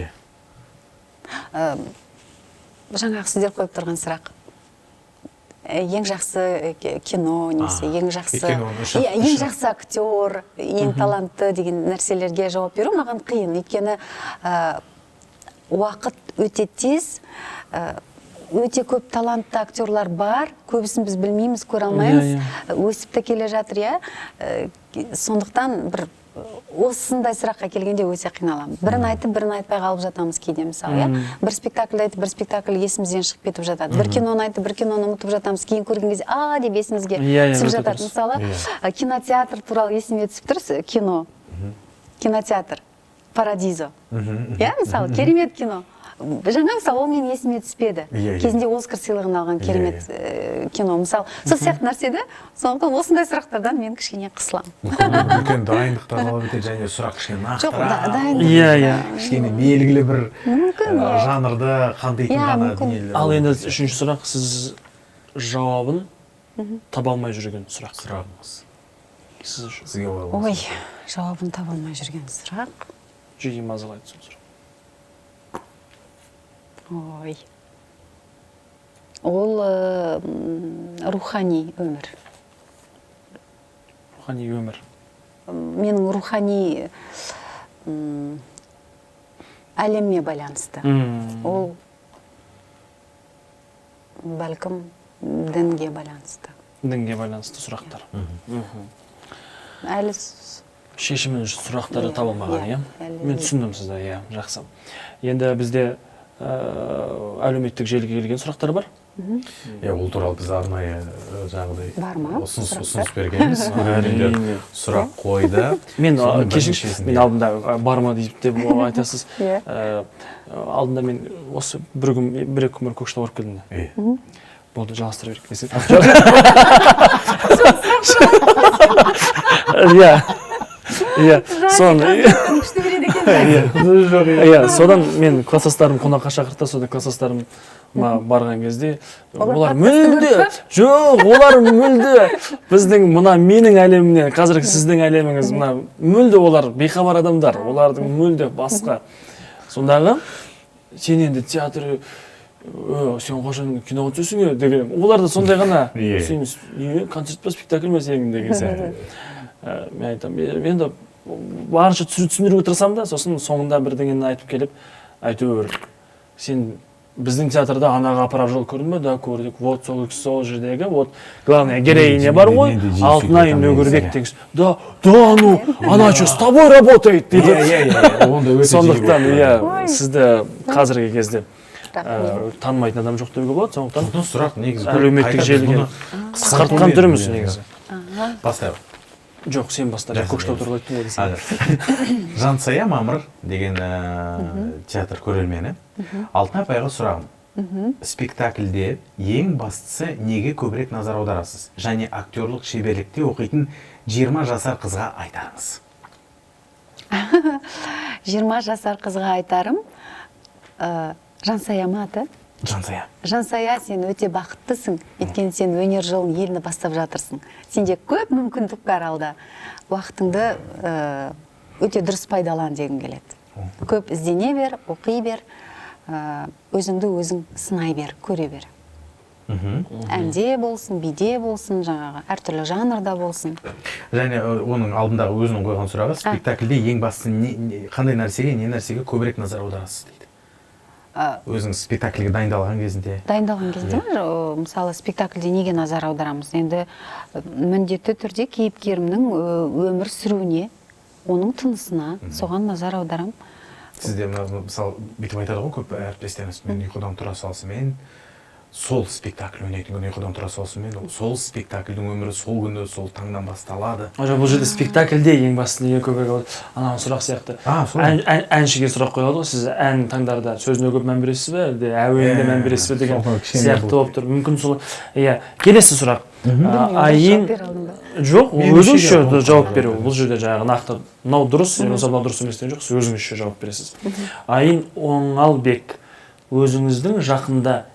Жаңағы сіздер қойып тұрған сұрақ. Ең жақсы кино, немесе ең жақсы актер, ең талантты деген нәрселерге жауап беру маған қиын. Өйткені уақыт өте тез, өте көп талантты актерлар бар, көбісін біз білмейміз, көре алмаймыз, өсіп те келе жатыр, сондықтан бір осындай сұраққа келгенде өте қиналамын. Бірін айтып, бірін айтпай қалып жатамыз кейде, мысалы, бір спектакль айтып, бір спектакль есімізден шығып кетіп жатады. Бір киноны айтып, бір киноны ұмытып жатамыз, кейін көрген кезде деп есімізге түсіп жатады. Мысалы, кинотеатр туралы есіме түсіп тұр, кинотеатр Парадизо. Мысалы, керемет кино. Жаңа мысалы ол мен есіме түспеді. Кезінде Оскар сыйлығын алған керемет кино. Мысалы, сол сияқты нәрседе, сондықтан осындай сұрақтардан мен кішкене қысыламын. Үлкен дайындықтар алып өтеді, және сұрақ кішкене нақтырақ. Кішкене белгілі бір жанрды қамтитын ғана дүниелер. Ал енді үшінші сұрақ, сіз жауабын таба алмай жүрген сұрақ. Сұрағыңыз. Сізге ой, жауабын таба алмай жүрген сұрақ. Жиі мазалайды сол сұрақ. Ой. Ол рухани өмір. Рухани өмір. Менің рухани әлемме байланысты. Ол бәлкім дінге байланысты. Дінге байланысты сұрақтар. Әлі Шешімін сұрақтары табылмаған, иә? Мен түсіндім сізді, иә, жақсы. Енді бізде әлеуметтік желіге келген сұрақтар бар? Ол туралы біз арнайы жаңағыдай бар ма? ұсыныс бергенбіз. Сұрақ қойды. Мен алдында бар ма деп айтасыз. Алдында мен осы бір-екі күн Көкшетауға барып келдім. Болды, жалғастыра берейік десек. Содан мен класстастарым қонаққа шақыртты, содан класстастарыма барған кезде олар мүлде, жоқ, олар мүлде біздің мына менің әлемімнен, қазіргі сіздің әлеміңіз, мына мүлде олар бейхабар адамдар, олардың мүлде басқа. Сондағы сен енді театр, сен қашан киноға түсесің деген, олар да сондай ғана, сен концерт па, спектакль ма сенің деген сияқты. Мен айтам, мен де барынша түсіндіруге тырысамын да, сосын соңында бірдеңені айтып келіп, әйтеуір, сен біздің театрда анаға апарар жол көрдің бе? Да, көрдік. Вот сол жердегі, вот главное героиня бар ғой, Алтынай Нөгірбек деген. Да, ну, она что, с тобой работает дейді. Сондықтан, сізді қазіргі кезде танымайтын адам жоқ деуге болады, сондықтан сұрақ негізі әлеуметтік желіге қысқартқан түріміз негізі. Бастайық. Жоқ, сен бастар. Көкшетау туралы айттың ғой десең. Жансая Мамыр деген театр көрермені. Алтынай апайға сұрағым. Спектакльде ең бастысы неге көбірек назар аударасыз? Және актерлық шеберлікте оқитын 20 жасар қызға айтарыңыз. 20 жасар қызға айтарым, Жансая ма аты? Жансая. Жансая, сен өте бақыттысың, өйткені сен өнер жолын елді бастап жатырсың. Сенде көп мүмкіндік бар алда. Уақытыңды өте дұрыс пайдалан дегім келеді. Көп іздене бер, оқи бер, өзіңді өзің сынай бер, көре бер. Әнде болсын, биде болсын, жаңағы әртүрлі жанрда болсын. Және оның алдындағы өзінің қойған сұрағы, спектакльде ең бастысы қандай нәрсеге, не нәрсеге көбірек назар аударасыз дейді. Өзіңіз спектакльге дайындалған кезінде? Дайындалған кезде, мысалы, спектакльде неге назар аударамыз? Енді міндетті түрде кейіпкерімнің өмір сүруіне, оның тынысына, соған назар аударам. Сізде, мысалы, бүйтіп айтады ғой, көп әріптестеріңіз, мен ұйқыдан тұра салысымен, сол спектакль ойнайтын күн ұйқыдан тұра салысымен, сол спектакльдің өмірі сол күні, сол таңнан басталады. Бұл жерде спектакльде ең басты неге көбірек алады? Анау сұрақ сияқты. Әншіге сұрақ қойылады ғой, сіз ән таңдарда сөзіне көп мән бересіз бе, әлде әуенге мән бересіз бе деген сияқты болып тұр. Мүмкін сол, келесі сұрақ. Айын жоқ, өзіңізше жауап беру. Бұл жерде жаңағы нақты мынау дұрыс, мынау дұрыс емес деген жоқ, сіз өзіңізше жауап бересіз. Айын Оңалбек, өзіңіздің жақында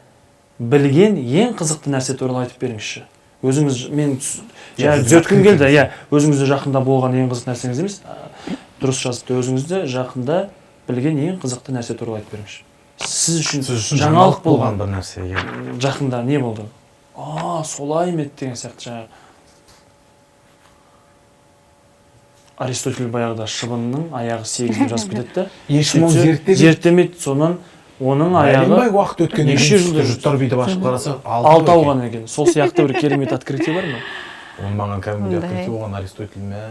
білген ең қызықты нәрсе туралы айтып беріңізші. Өзіңіз, мен түзеткім келді, өзіңізде жақында болған ең қызықты нәрсеңіз емес, дұрыс жазыпты, өзіңізде жақында білген ең қызықты нәрсе туралы айтып беріңізші. Сіз үшін жаңалық болған бір нәрсе. Жақында не болды? Солай ма еді деген сияқты жаңағы. Аристотель баяғыда шыбынның аяғы 8 жазып кетеді. Ешкім зерттемейді, сонан оның аяғы уақыт өткеннен кейін жұрттар бүйтіп ашып қараса 6 ауған екен. Сол сияқты бір керемет открытие бар ма? Он маған кәдімгідей открытие болған. Аристотель ме?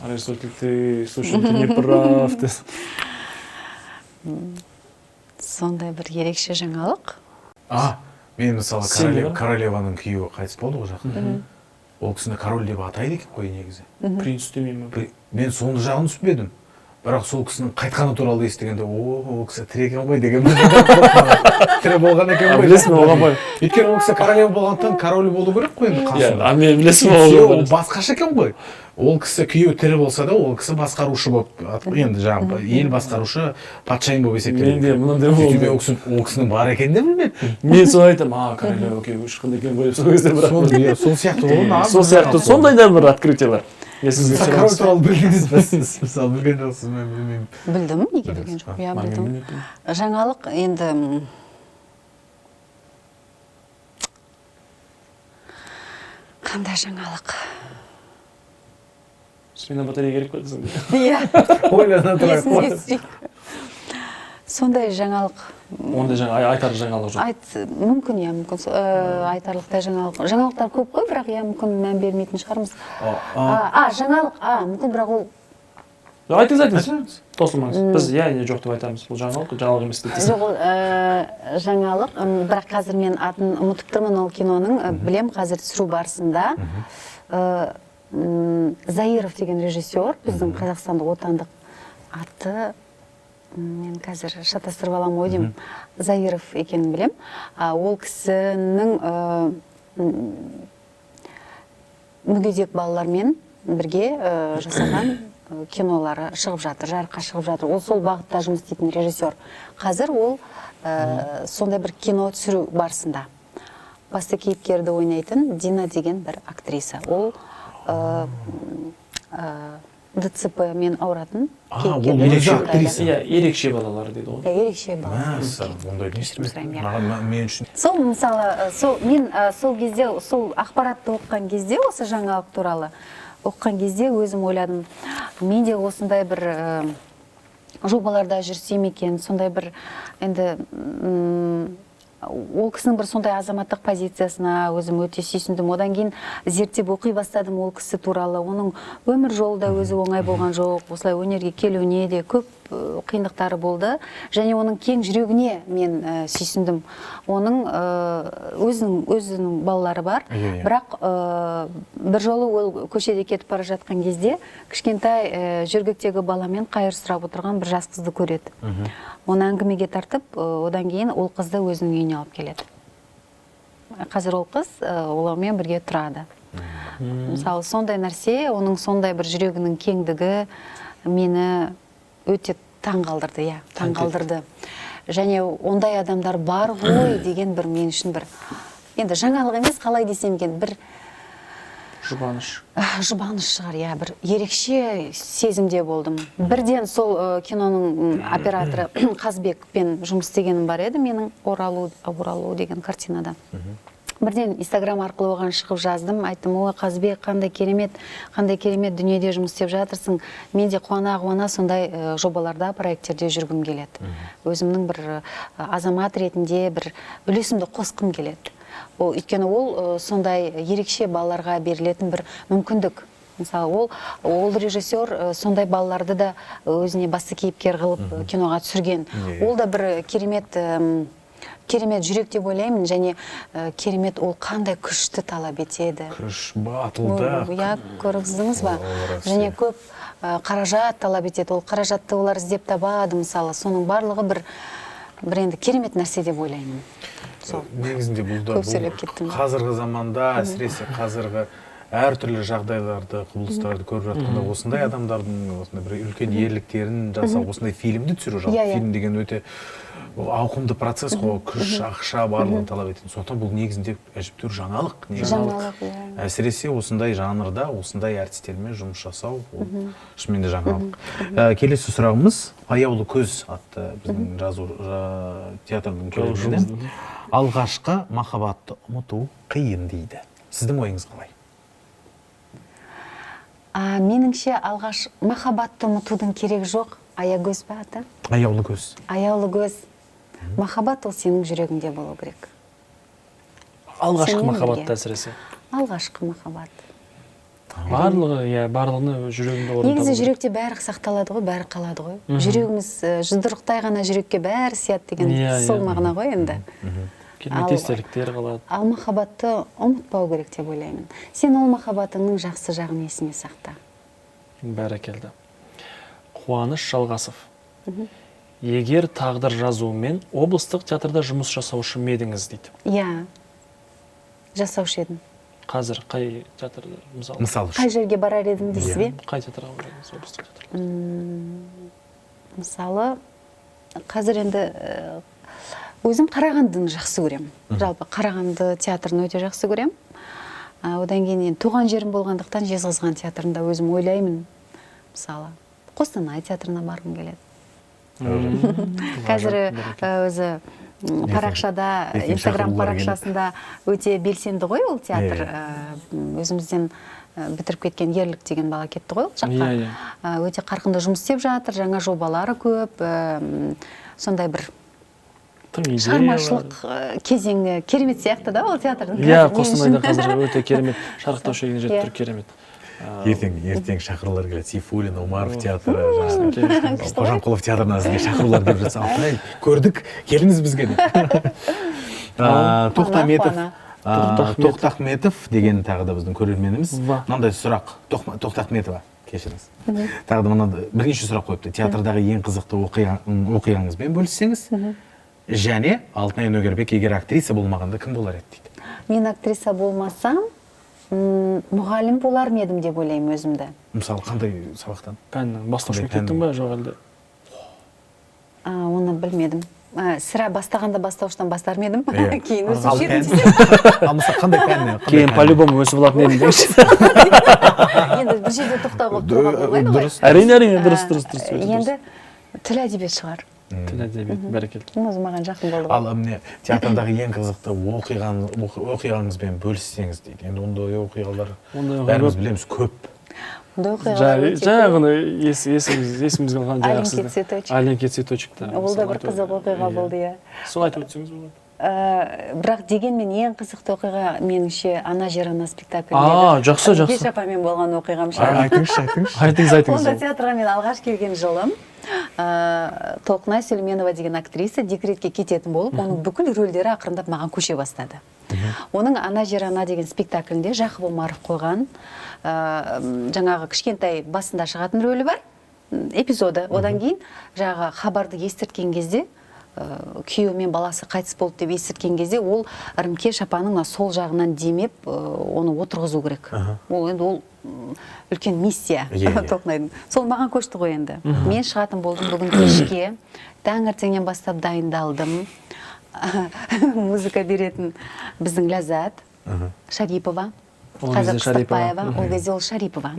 Аристотель, ты, слушай, ты не прав. Сондай бір ерекше жаңалық. Мен мысалы королеваның күйеуі қайтыс болды ғой жақында. Ол кісіні король деп атайды екен қой негізі. Принц демеймін. Мен соны жағын түсінбедім. Бірақ сол кісінің қайтқаны туралы естігенде, ол кісі тірі екен ғой деген тірі болған екен ғой. Білесің оған ғой. Өйткені ол кісі королева болғандықтан король болу керек қой енді қасында. Мен білесің оған. Басқаша екен ғой. Ол кісі күйеуі тірі болса да, ол кісі басқарушы болып, енді жаңағы ел басқарушы патшайым болып есептеледі. Менде мынандай болды. Ол кісінің бар екенін де білмедім. Мен соны айтамын, королева ешқандай екен ғой, сол кезде бірақ. Сол сияқты болған. Сол сияқты сондай да бір открытиялар. Сіз король туралы білдіңіз бе? Сіз мысалы білген жоқсыз, мен білмеймін. Білдім, неге білген жоқ? Білдім. Жаңалық енді Қандай жаңалық? Смена батарея керек қой десең. Иә. Ойлана тұрайық. Есіңе түсейік. Сондай жаңалық. Ондай айтар жаңалық жоқ. Мүмкін, иә, мүмкін. Айтарлықтай жаңалық. Жаңалықтар көп қой, бірақ иә, мүмкін мән бермейтін шығармыз. Жаңалық, мүмкін, бірақ ол... Айтыңыз. Тосылмаңыз. Біз иә, не жоқ деп айтамыз. Бұл жаңалық емес деп. Жоқ, ол жаңалық, бірақ қазір мен атын ұмытып тұрмын ол киноның. Білем, қазір түсіру барысында. Заиров деген режиссер, біздің қазақстандық отандық аты, мен қазір шатастырып алам ой деймін, Заиров екенін білем. Ол кісінің мүгедек балалармен бірге жасаған кинолары шығып жатыр, жарыққа шығып жатыр. Ол сол бағытта жұмыс істейтін режиссер. Қазір ол сондай бір кино түсіру барысында. Басты кейіпкерді ойнайтын Дина деген бір актриса. Ол ДЦП мен ауыратын кейіпкерді. Ерекше балалар дейді ғой. Ерекше балалар. Ондай не істемейді. Мен үшін. Сол мысалы, мен сол кезде, сол ақпаратты оқыған кезде, осы жаңалық туралы оқыған кезде өзім ойладым, мен де осындай бір жобаларда жүрсем екен, сондай бір енді ол кісінің бір сондай азаматтық позициясына өзім өте сүйсіндім. Одан кейін зерттеп оқи бастадым ол кісі туралы. Оның өмір жолы да өзі оңай болған жоқ. Осылай өнерге келуіне де көп қиындықтары болды. Және оның кең жүрегіне мен сүйсіндім. Оның өзінің балалары бар. Бірақ бір жолы ол көшеде кетіп бара жатқан кезде кішкентай жөргектегі баламен қайыр сұрап отырған бір жас қызды көреді. Оны әңгімеге тартып, одан кейін ол қызды өзінің үйіне алып келеді. Қазір ол қыз олармен бірге тұрады. Мысалы, сондай нәрсе, оның сондай бір жүрегінің кеңдігі мені өте таңғалдырды, иә, таңғалдырды. Және ондай адамдар бар ғой деген бір мен үшін бір, енді жаңалық емес, қалай десем екен, бір жұбаныш шығар, иә, бір ерекше сезімде болдым. Бірден сол киноның операторы Қазбекпен жұмыс істегенім бар еді, менің оралу деген картинада. Бірден Инстаграм арқылы оған шығып жаздым, айттым, ой, Қазбек, қандай керемет дүниеде жұмыс істеп жатырсың. Мен де қуана сондай жобаларда, проекттерде жүргім келеді. Өзімнің бір азамат ретінде бір үлесімді қосқым келеді. Өйткені ол сондай ерекше балаларға берілетін бір мүмкіндік. Мысалы, ол режиссер сондай балаларды да өзіне басты кейіпкер қылып киноға түсірген. Ол да бір керемет жүрек деп ойлаймын, және керемет ол қандай күшті талап етеді. Күш, батылдық. Иә, көрдіңіз ба? Және көп қаражат талап етеді. Ол қаражатты олар іздеп табады, мысалы. Соның барлығы бір енді керемет нәрсе деп ойлаймын. Негізінде бұл қазіргі заманда, әсіресе қазіргі әртүрлі жағдайларды, құбылыстарды көріп жатқанда, осындай адамдардың бір үлкен ерліктерін жасау, осындай фильмді түсіру, фильм деген өте ауқымды процесс қой, күш, ақша барлығын талап етеді. Сондықтан бұл негізінде әжептәуір жаңалық. Әсіресе осындай жанрда, осындай әртістермен жұмыс жасау, шынымен де жаңалық. Келесі сұрағымыз «Аяулы көз» атты біздің жазу театрының көрермені. Алғашқы махаббатты ұмыту қиын дейді. Сіздің ойыңыз қалай? Меніңше алғаш махаббатты ұмытудың керек жоқ. Аягөз бе аты? Аяулы көз. Аяулы көз. Махаббат ол сенің жүрегіңде болу керек. Алғашқы махаббатты әсіресе. Алғашқы махаббат. Барлығыны жүрегінде орын табу. Негізі жүректе бәрі сақталады ғой, бәрі қалады ғой. Жүрегіміз жұдырықтай ғана жүрекке бәрі сияды деген сол мағына ғой енді. Керемет естеліктер қалады. Ал махаббатты ұмытпау керек деп ойлаймын. Сен ол махаббатыңның жақсы жағын есіңе сақта. Бәрекелді. Қуаныш Жалғасов. Егер тағдыр жазуымен облыстық театрда жұмыс жасаушы ма едіңіз дейді. Иә, жасаушы едім. Қазір қай театрда, мысалы? Қай жерге барар едім дейсіз бе? Қай театрға барасыз, облыстық театрға? Мысалы, қазір енді өзім Қарағандыны жақсы көрем. Жалпы Қарағанды театрын өте жақсы көрем. Одан кейін туған жерім болғандықтан Жезқазған театрында өзім ойлаймын. Мысалы, Қостанай театрына барғым келеді. Қазір өзі парақшада, Инстаграм парақшасында өте белсенді ғой ол театр. Өзімізден бітіріп кеткен Ерлік деген бала кетті ғой ол жаққа. Өте қарқынды жұмыс істеп жатыр, жаңа жобалары көп, сондай бір шығармашылық кезеңі керемет сияқты да ол театрдың. Иә, Қостанайда қазір өте керемет, шарықтау шегіне жетіп тұр, керемет. Ертең шақырулар келеді. Сейфуллин, Омаров театры, Қожамқұлов театрына сізге шақырулар келіп жатса, Алтай, көрдік, келіңіз бізге деп. Тоқтахметов деген тағы да біздің көрерменіміз. Мынандай сұрақ, Тоқтахметова, кешіріңіз. Тағы да мынандай бірнеше сұрақ қойыпты. Театрдағы ең қызықты оқиғаңызбен бөліссеңіз, және Алтынай Нөгербек егер актриса болмағанда кім болар еді дейді. Мен актриса болмасам, мұғалім болар ма едім деп ойлаймын өзімді. Мысалы, қандай сабақтан? Пәннің бастаушы мектептің ба, жоқ әлде? Оны білмедім. Сірә бастағанда бастауыштан бастар ма едім? Кейін өсіп жерін десем. Мысалы, қандай пәнні? Кейін по-любому өсіп алатын едім дейші. Енді бір жерде тоқтауға болмайды ғой. Әрине, дұрыс. Енді тіл әдебиет шығар. Тіл әдебиет, бәрекелді. Өзі маған жақын болды. Ал міне театрдағы ең қызықты оқиғаңызбен бөліссеңіз дейді. Енді ондай оқиғалар бәріміз білеміз көп. Жаңағыны есімізге алған Аленький цветочек. Аленький цветочек. Ол да бір қызық оқиға болды, иә. Сол айтып өтсеңіз болады. Бірақ дегенмен ең қызықты оқиға меніңше Ана жер ана спектакліндегі. Жақсы. Кеш апамен болған оқиғам Айтыңыз. Онда театрға мен алғаш келген жылым Толқынай Сүлейменова деген актриса декретке кететін болып, оның бүкіл рөлдері ақырындап маған көше бастады. Оның Ана жер ана деген спектаклінде Жақып Омаров қойған жаңағы кішкентай басында шығатын рөлі бар, эпизоды. Одан кейін жаңағы хабарды естірткен кезде, күйеуі мен баласы қайтыс болды деп естірткен кезде, ол Ырымкеш апаның сол жағынан демеп, оны отырғызу керек. Ол үлкен миссия Толқынайдың. Сол маған көшті ғой енді. Мен шығатын болдым бүгін кешке, таңертеңнен бастап дайындалдым. Музыка беретін біздің Ләззат Шарипова, қазір Қыстықбаева, ол кезде ол Шарипова.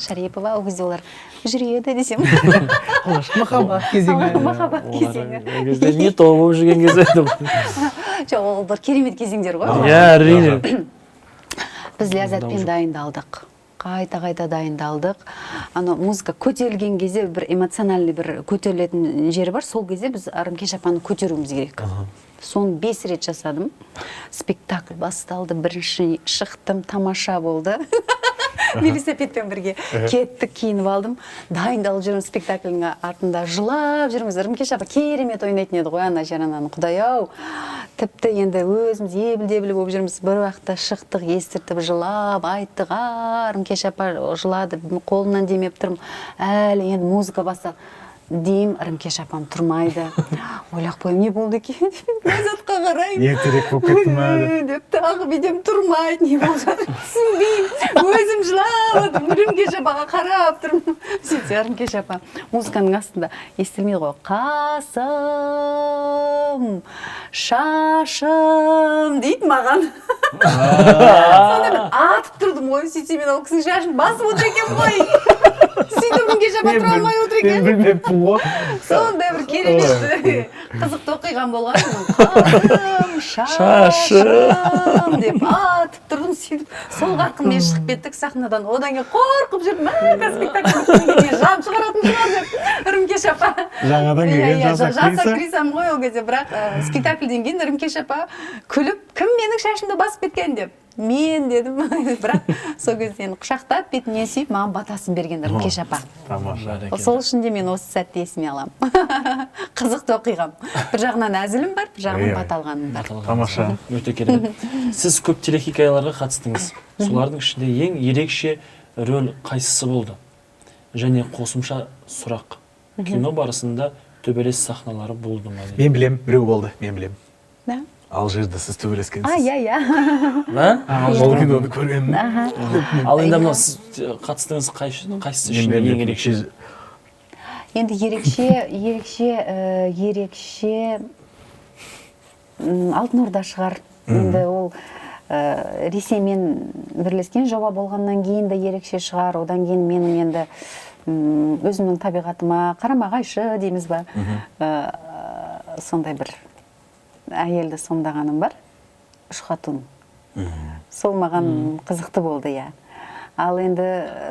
Шарипова, ол кезде олар жүреді десем. Махаббат кезеңі. Махаббат кезеңі. Ол кезде не то болып жүрген кезде еді. Жоқ, ол бір керемет кезеңдер ғой. Иә, әрине. Біз Ләззатпен дайындалдық. Қайта дайындалдық. Музыка көтерілген кезде бір эмоциональный бір көтерілетін жері бар. Сол кезде біз Ырымкеш апаны көтеруіміз керек. Соны 5 рет жасадым. Спектакль басталды, бірінші шықтым, тамаша болды. Велосипедпен бірге кеттік, киініп алдым. Дайындалып жүрмін спектакльдің артында, жылап жүрміз. Ырымкеш апа керемет ойнайтын еді ғой, Ана жер ананы. Құдай-ау. Тіпті енді өзіміз ебіл-дебіл болып жүрміз. Бір уақытта шықтық, естіртіп, жылап, айттық. Ырымкеш апа жылады, қолынан демеп тұрмын. Әлі енді музыка басталды. Дейм, Ырымкеш апам тұрмайды. Ойлақ қойым, не болды екен? Ләззатқа қараймын. Ертерек болып кетті ма? Деп тағы бидем тұрмайды, не болып жатыр? Түсінбеймін. Өзім жылап, Ырымкеш апаға қарап тұрмын. Сөйтсе Ырымкеш апа музыканың астында естілмейді ғой. Қасым, шашым дейді маған. Сонда мен атып тұрдым ғой, сөйтсе мен ол кісінің шашын басып отыр екен ғой. Сөйтіп Ырымкеш апа тұра алмай отыр екен. Мен білмеппін ғой. Сондай бір керемет қызықты оқиғам болған. Қасым, шашым деп атып тұрдым, сөйтіп сол қарқынмен шығып кеттік сахнадан. Одан кейін қорқып жүрдім, спектакльге жан шығаратын шығар деп. Ырымкеш апа Жаңадан келген жас актрисам ғой ол кезде, бірақ спектакльден кейін Ырымкеш апа күліп, кім менің шашымды басып кеткен деп. Мен дедім, бірақ сол кезде құшақтап, бетінен сүйіп, маған батасын берген Ырымкеш апа. Сол үшін де мен осы сәтті есіме алам. Қызықты оқиғам. Bir жағынан әзілім бар, бір жағынан бат алғаным бар. Тамаша. Өте керемет. Сіз көп телехикаяларға қатыстыңыз. Солардың ішінде ең ерекше рөл қайсысы болды? Және қосымша сұрақ. Кино барысында төбелес сахналары болды ма? Мен білем, біреу болды, мен білем. Да? Алжирда сіз төбелескенсіз. Иә. Ол киноны көргенмін. Ал енді мына сіз қатыстыңыз қайсысы үшін ең ерекше? Енді ерекше Алтын Орда шығар. Енді ол Ресеймен бірлескен жоба болғаннан кейін де ерекше шығар. Одан кейін менің енді өзімнің табиғатыма қарама-қайшы дейміз ба. Сондай бір әйелді сомдағаным бар. Үш хатун. Сол маған қызықты болды, иә. Ал енді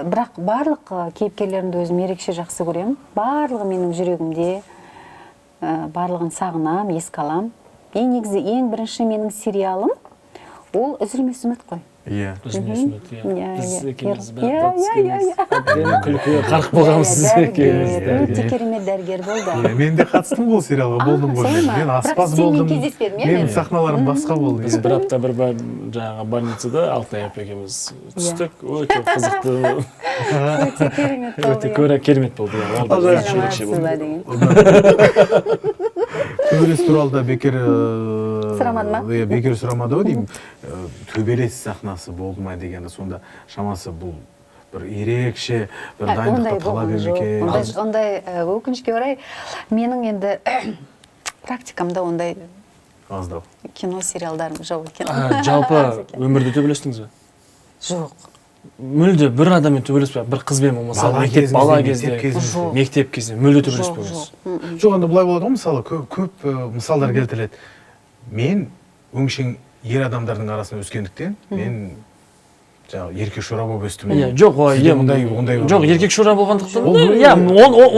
бірақ барлық кейіпкерлерімді өзім ерекше жақсы көремін. Барлығы менің жүрегімде, барлығын сағынам, еске алам. Негізі ең бірінші менің сериалым ол «Үзілмес үміт» қой. Иә. Үзілмес үміт, иә. Біз екеуміз күлкі қарық болғанбыз сіз екеуміз. Өте керемет дәрігер болды. Мен де қатыстым бұл сериалға, болдым ғой. Мен аспаз болдым. Мен сахналарым басқа болды. Біз бір апта бір жаңағы больницада Алтынай апа екеуміз түстік. Өте қызықты. Өте керемет болды. Өте керемет болды. Төбелес туралы да бекер сұрамады ма? Бекер сұрамады ғой деймін. Төбелес сахнасы болды ма дегенде сонда шамасы бұл бір ерекше бір дайындықты талап екен. Ондай өкінішке орай менің енді практикамда ондай аздау. Кино сериалдарым жоқ екен. Жалпы өмірде төбелестіңіз бе? Жоқ. Мүлде бір адаммен төбелеспей, бір қызбен болмаса, бала кезде, мектеп кезде мүлде төбелеспейсіз. Жоқ, анда былай болады ғой, мысалы, көп мысалдар келтіріледі. Мен өңшең ер адамдардың арасында өскендіктен, мен жаңағы еркек шора болып өстім. Жоқ, жоқ, еркек шора болғандықтан,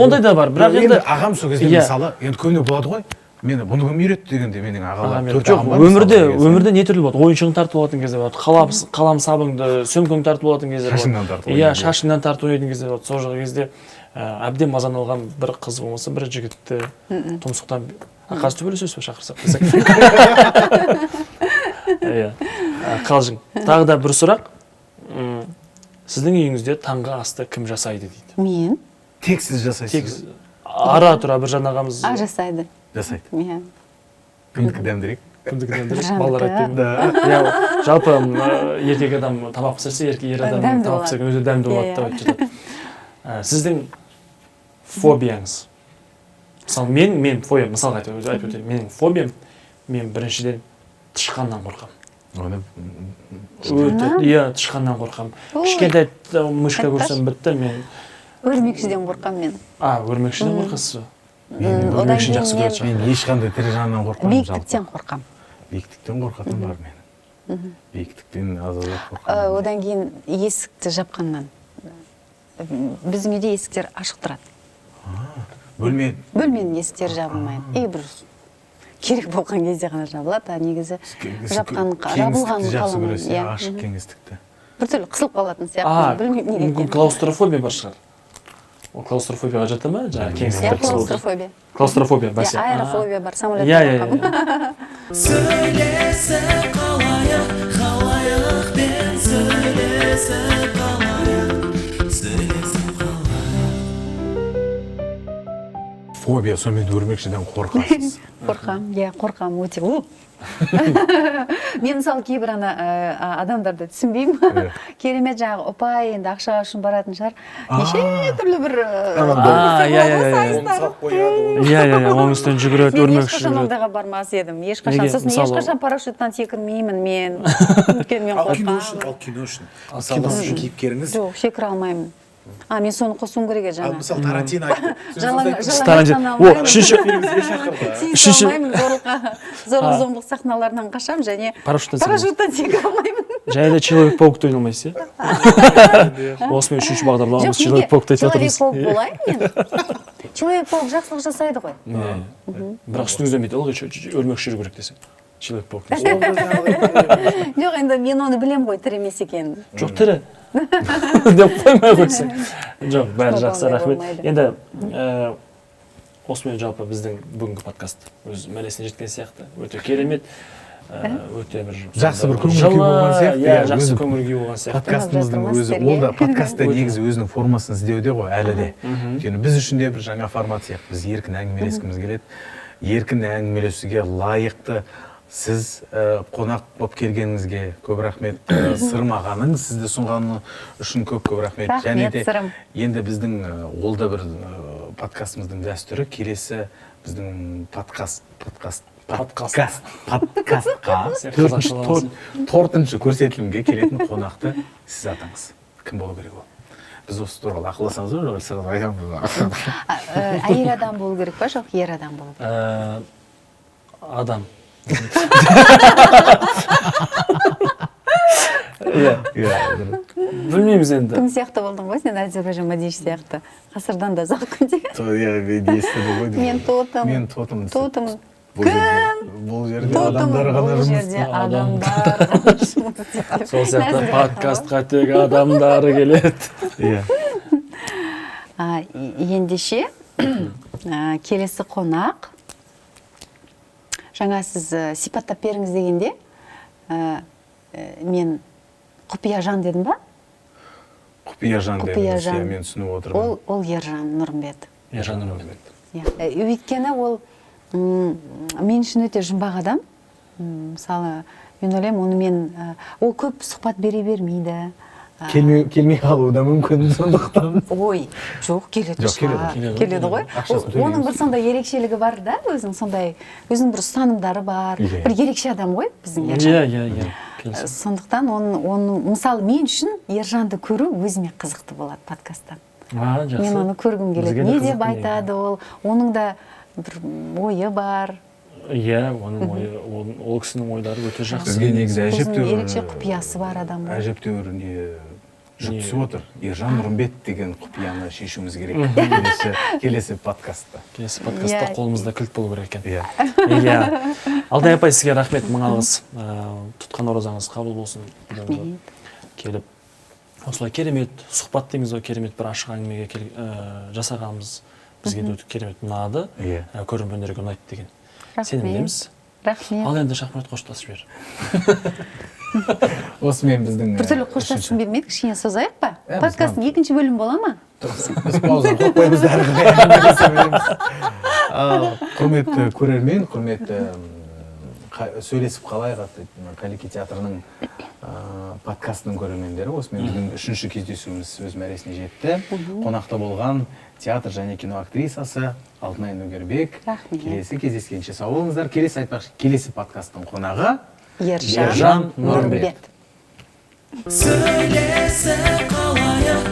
ондай да бар. Бірақ енді ағам сол кезде мысалы, енді көбіне болады ғой. Мені бұны кім үйретті дегенде менің ағаларым. Жоқ, өмірде не түрлі болады. Ойыншығын тартып алатын кезде болады. Қалам сабыңды, сөмкеңді тартып алатын кезде болады. Шашыңнан тартып. Иә, шашыңнан тартып ойнайтын кезде болады. Сол кезде әбден мазаны алған бір қыз болмаса, бір жігітті тұмсықтан қазір төбелесесіз бе шақырсақ десек. Иә. Қалжың. Тағы да бір сұрақ. Сіздің үйіңізде таңғы асты кім жасайды дейді? Мен. Тек сіз жасайсыз. Ара тұра бір жанағамыз жасайды. Жасайды. Иә. Кімдікі дәмдірек? Кімдікі дәмдірек? Балалар айтпаймын. Жалпы еркек адам тамақ пісірсе, ер адам тамақ пісірген өзі дәмді болады деп айтып жатады. Сіздің фобияңыз. Мысалы, мен фобиям, мысалға айтып өтейін. Менің фобиям, мен біріншіден тышқаннан қорқамын. Иә, тышқаннан қорқамын. Кішкентай мышка көрсем бітті, мен өрмекшіден қорқамын мен. Өрмекшіден қорқасыз ба? Мен ешқандай тірі жанынан қорқамын. Биіктіктен қорқамын. Биіктіктен қорқатым бар мен. Биіктіктен аз-аз қорқамын. Одан кейін есікті жапқаннан. Біздің үйде есіктер ашық тұрады. Бөлменің есіктері жабылмайды. Бір керек болған кезде ғана жабылады, негізі жабылғанын қаламаймын. Ашық кеңістікті. Біртүрлі қысылып қалатын сияқты. Мүмкін клаустрофобия бар шығар. Ол клаустрофобияға жата ма? Клаустрофобия. Клаустрофобия, бәсе. Аэрофобия бар, самолеттен қорқамын. Сөйлесіп қалайық, халайықпен сөйлесіп қалайық, сөйлесіп қалайық. Фобия, сонымен өрмекшіден қорқасыз. Қорқам, өте. Мен мысалы кейбір адамдарды түсінбеймін. Керемет жаңағы ұпай, енді ақшаға үшін баратын шығар. Неше түрлі бір оның үстінен жүгіреді, өрмекші жүгіреді. Ешқашан ондайға бармас едім. Ешқашан парашюттан секірмеймін мен. Өйткені мен қорқамын. Ал кино үшін. Мысалы, сіздің кейіпкеріңіз. Жоқ, секіре алмаймын. Мен соны қосуым керек еді жаңа. Мысалы, Тарантино айтты. Зорлық-зомбылық сахналарынан қашам және парашюттан секіре алмаймын. Және де Человек-паукты ойналмайсыз, иә? Осымен үшінші бағдарламамыз Человек-паукты айтып жатырмыз. Человек-паук болайын мен. Человек-паук жақсылық жасайды ғой. Бірақ үстіңізден бейді, ылғай өрмекші жүру керек десе. Человек-паук. Жоқ, енді мен оны білем ғой, тірі емес екенін. Жоқ, тірі. Деп қоймай қойсаң. Жоқ, бәрі жақсы, рахмет. Енді осымен жалпы біздің бүгінгі подкаст өз мәресіне жеткен сияқты. Өте керемет, өте бір жақсы бір көңіл күй болған сияқты. Иә, жақсы көңіл күй болған сияқты. Подкастымыздың өзі, ол да подкастта негізі өзінің формасын іздеуде ғой, әлі де. Өйткені біз үшін де бір жаңа формат сияқты. Біз еркін әңгімелескіміз келеді. Еркін әңгімелесуге лайықты сіз қонақ болып келгеніңізге көп рахмет. Сырмағаның сізді сұнғаны үшін көп рахмет. Және де енді біздің ол да бір подкастымыздың дәстүрі, келесі біздің подкастқа төртінші көрсетілімге келетін қонақты сіз атаңыз. Кім болу керек ол? Біз осы туралы ақылдасамыз ба, жоқ сіз айтамыз ба? Әйел адам болу керек па, жоқ ер адам болу керек? Адам. Білмейміз енді. Кім сияқты болдың ғой сен, Әзірбайжан Мадиш сияқты. Ғасырдан да ұзақ күнде. Мен тотым. Мен тотым. Тотым. Бұл жерде адамдар ғана Бұл жұмыс. жерде адамдар ғана жұмыс. Сол сияқты подкастқа тек адамдары келеді. Иә. Ендеше келесі қонақ. Жаңа сіз сипаттап беріңіз дегенде, мен құпия жан дедім ба? Құпия жан дедіңіз, мен түсініп отырмын. Ол Ержан Нұрымбет. Ержан Нұрымбет. Өйткені ол мен үшін өте жұмбақ адам. Мысалы, мен ойлаймын, онымен ол көп сұхбат бере бермейді. Келмей қалуы да мүмкін сондықтан. Ой, жоқ, келеді ғой. Оның бір сондай ерекшелігі бар да, өзінің бір ұстанымдары бар. Бір ерекше адам ғой біздің Ержан. Иә. Сондықтан мысалы мен үшін Ержанды көру өзіме қызықты болады подкасттан. Мен оны көргім келеді. Не деп айтады ол, оның да бір ойы бар. Иә, ол кісінің ойлары өте жақсы. Бізге негізі әжептәуір ерекше құпиясы бар адам ғой. Әжептәуір жүк түсіп отыр. Ержан Нұрымбет деген құпияны шешуіміз керек. Келесі подкастта. Келесі подкастта қолымызда кілт болу керек екен. Иә. Алтай апай, сізге рахмет, мың алғыс. Тұтқан оразаңыз қабыл болсын. Келіп, осылай керемет сұхбат дейміз ғой, керемет бір ашық әңгімеге жасағанымыз бізге де керемет ұнады. Көрермендерге ұнайды деген сенімдеміз. Рахмет. Ал енді Шахмұрат, қоштасып жібер. Осымен біздің біртүрлі қоштасып бермейік, кішкене созайық па? Подкасттың екінші бөлім бола ма? Біз пауза қойып қоймыз құрметті көрермен, құрметті сөйлесіп қалайық атты Калеки театрының подкастының көрермендері. Осымен біздің үшінші кездесуіміз өз мәресіне жетті. Қонақта болған театр және кино актрисасы Алтынай Нөгербек. Келесі кездескенше сау болыңыздар. Келесі подкасттың қонағы Ержан Нұрымбет. Сөйлесе қалайық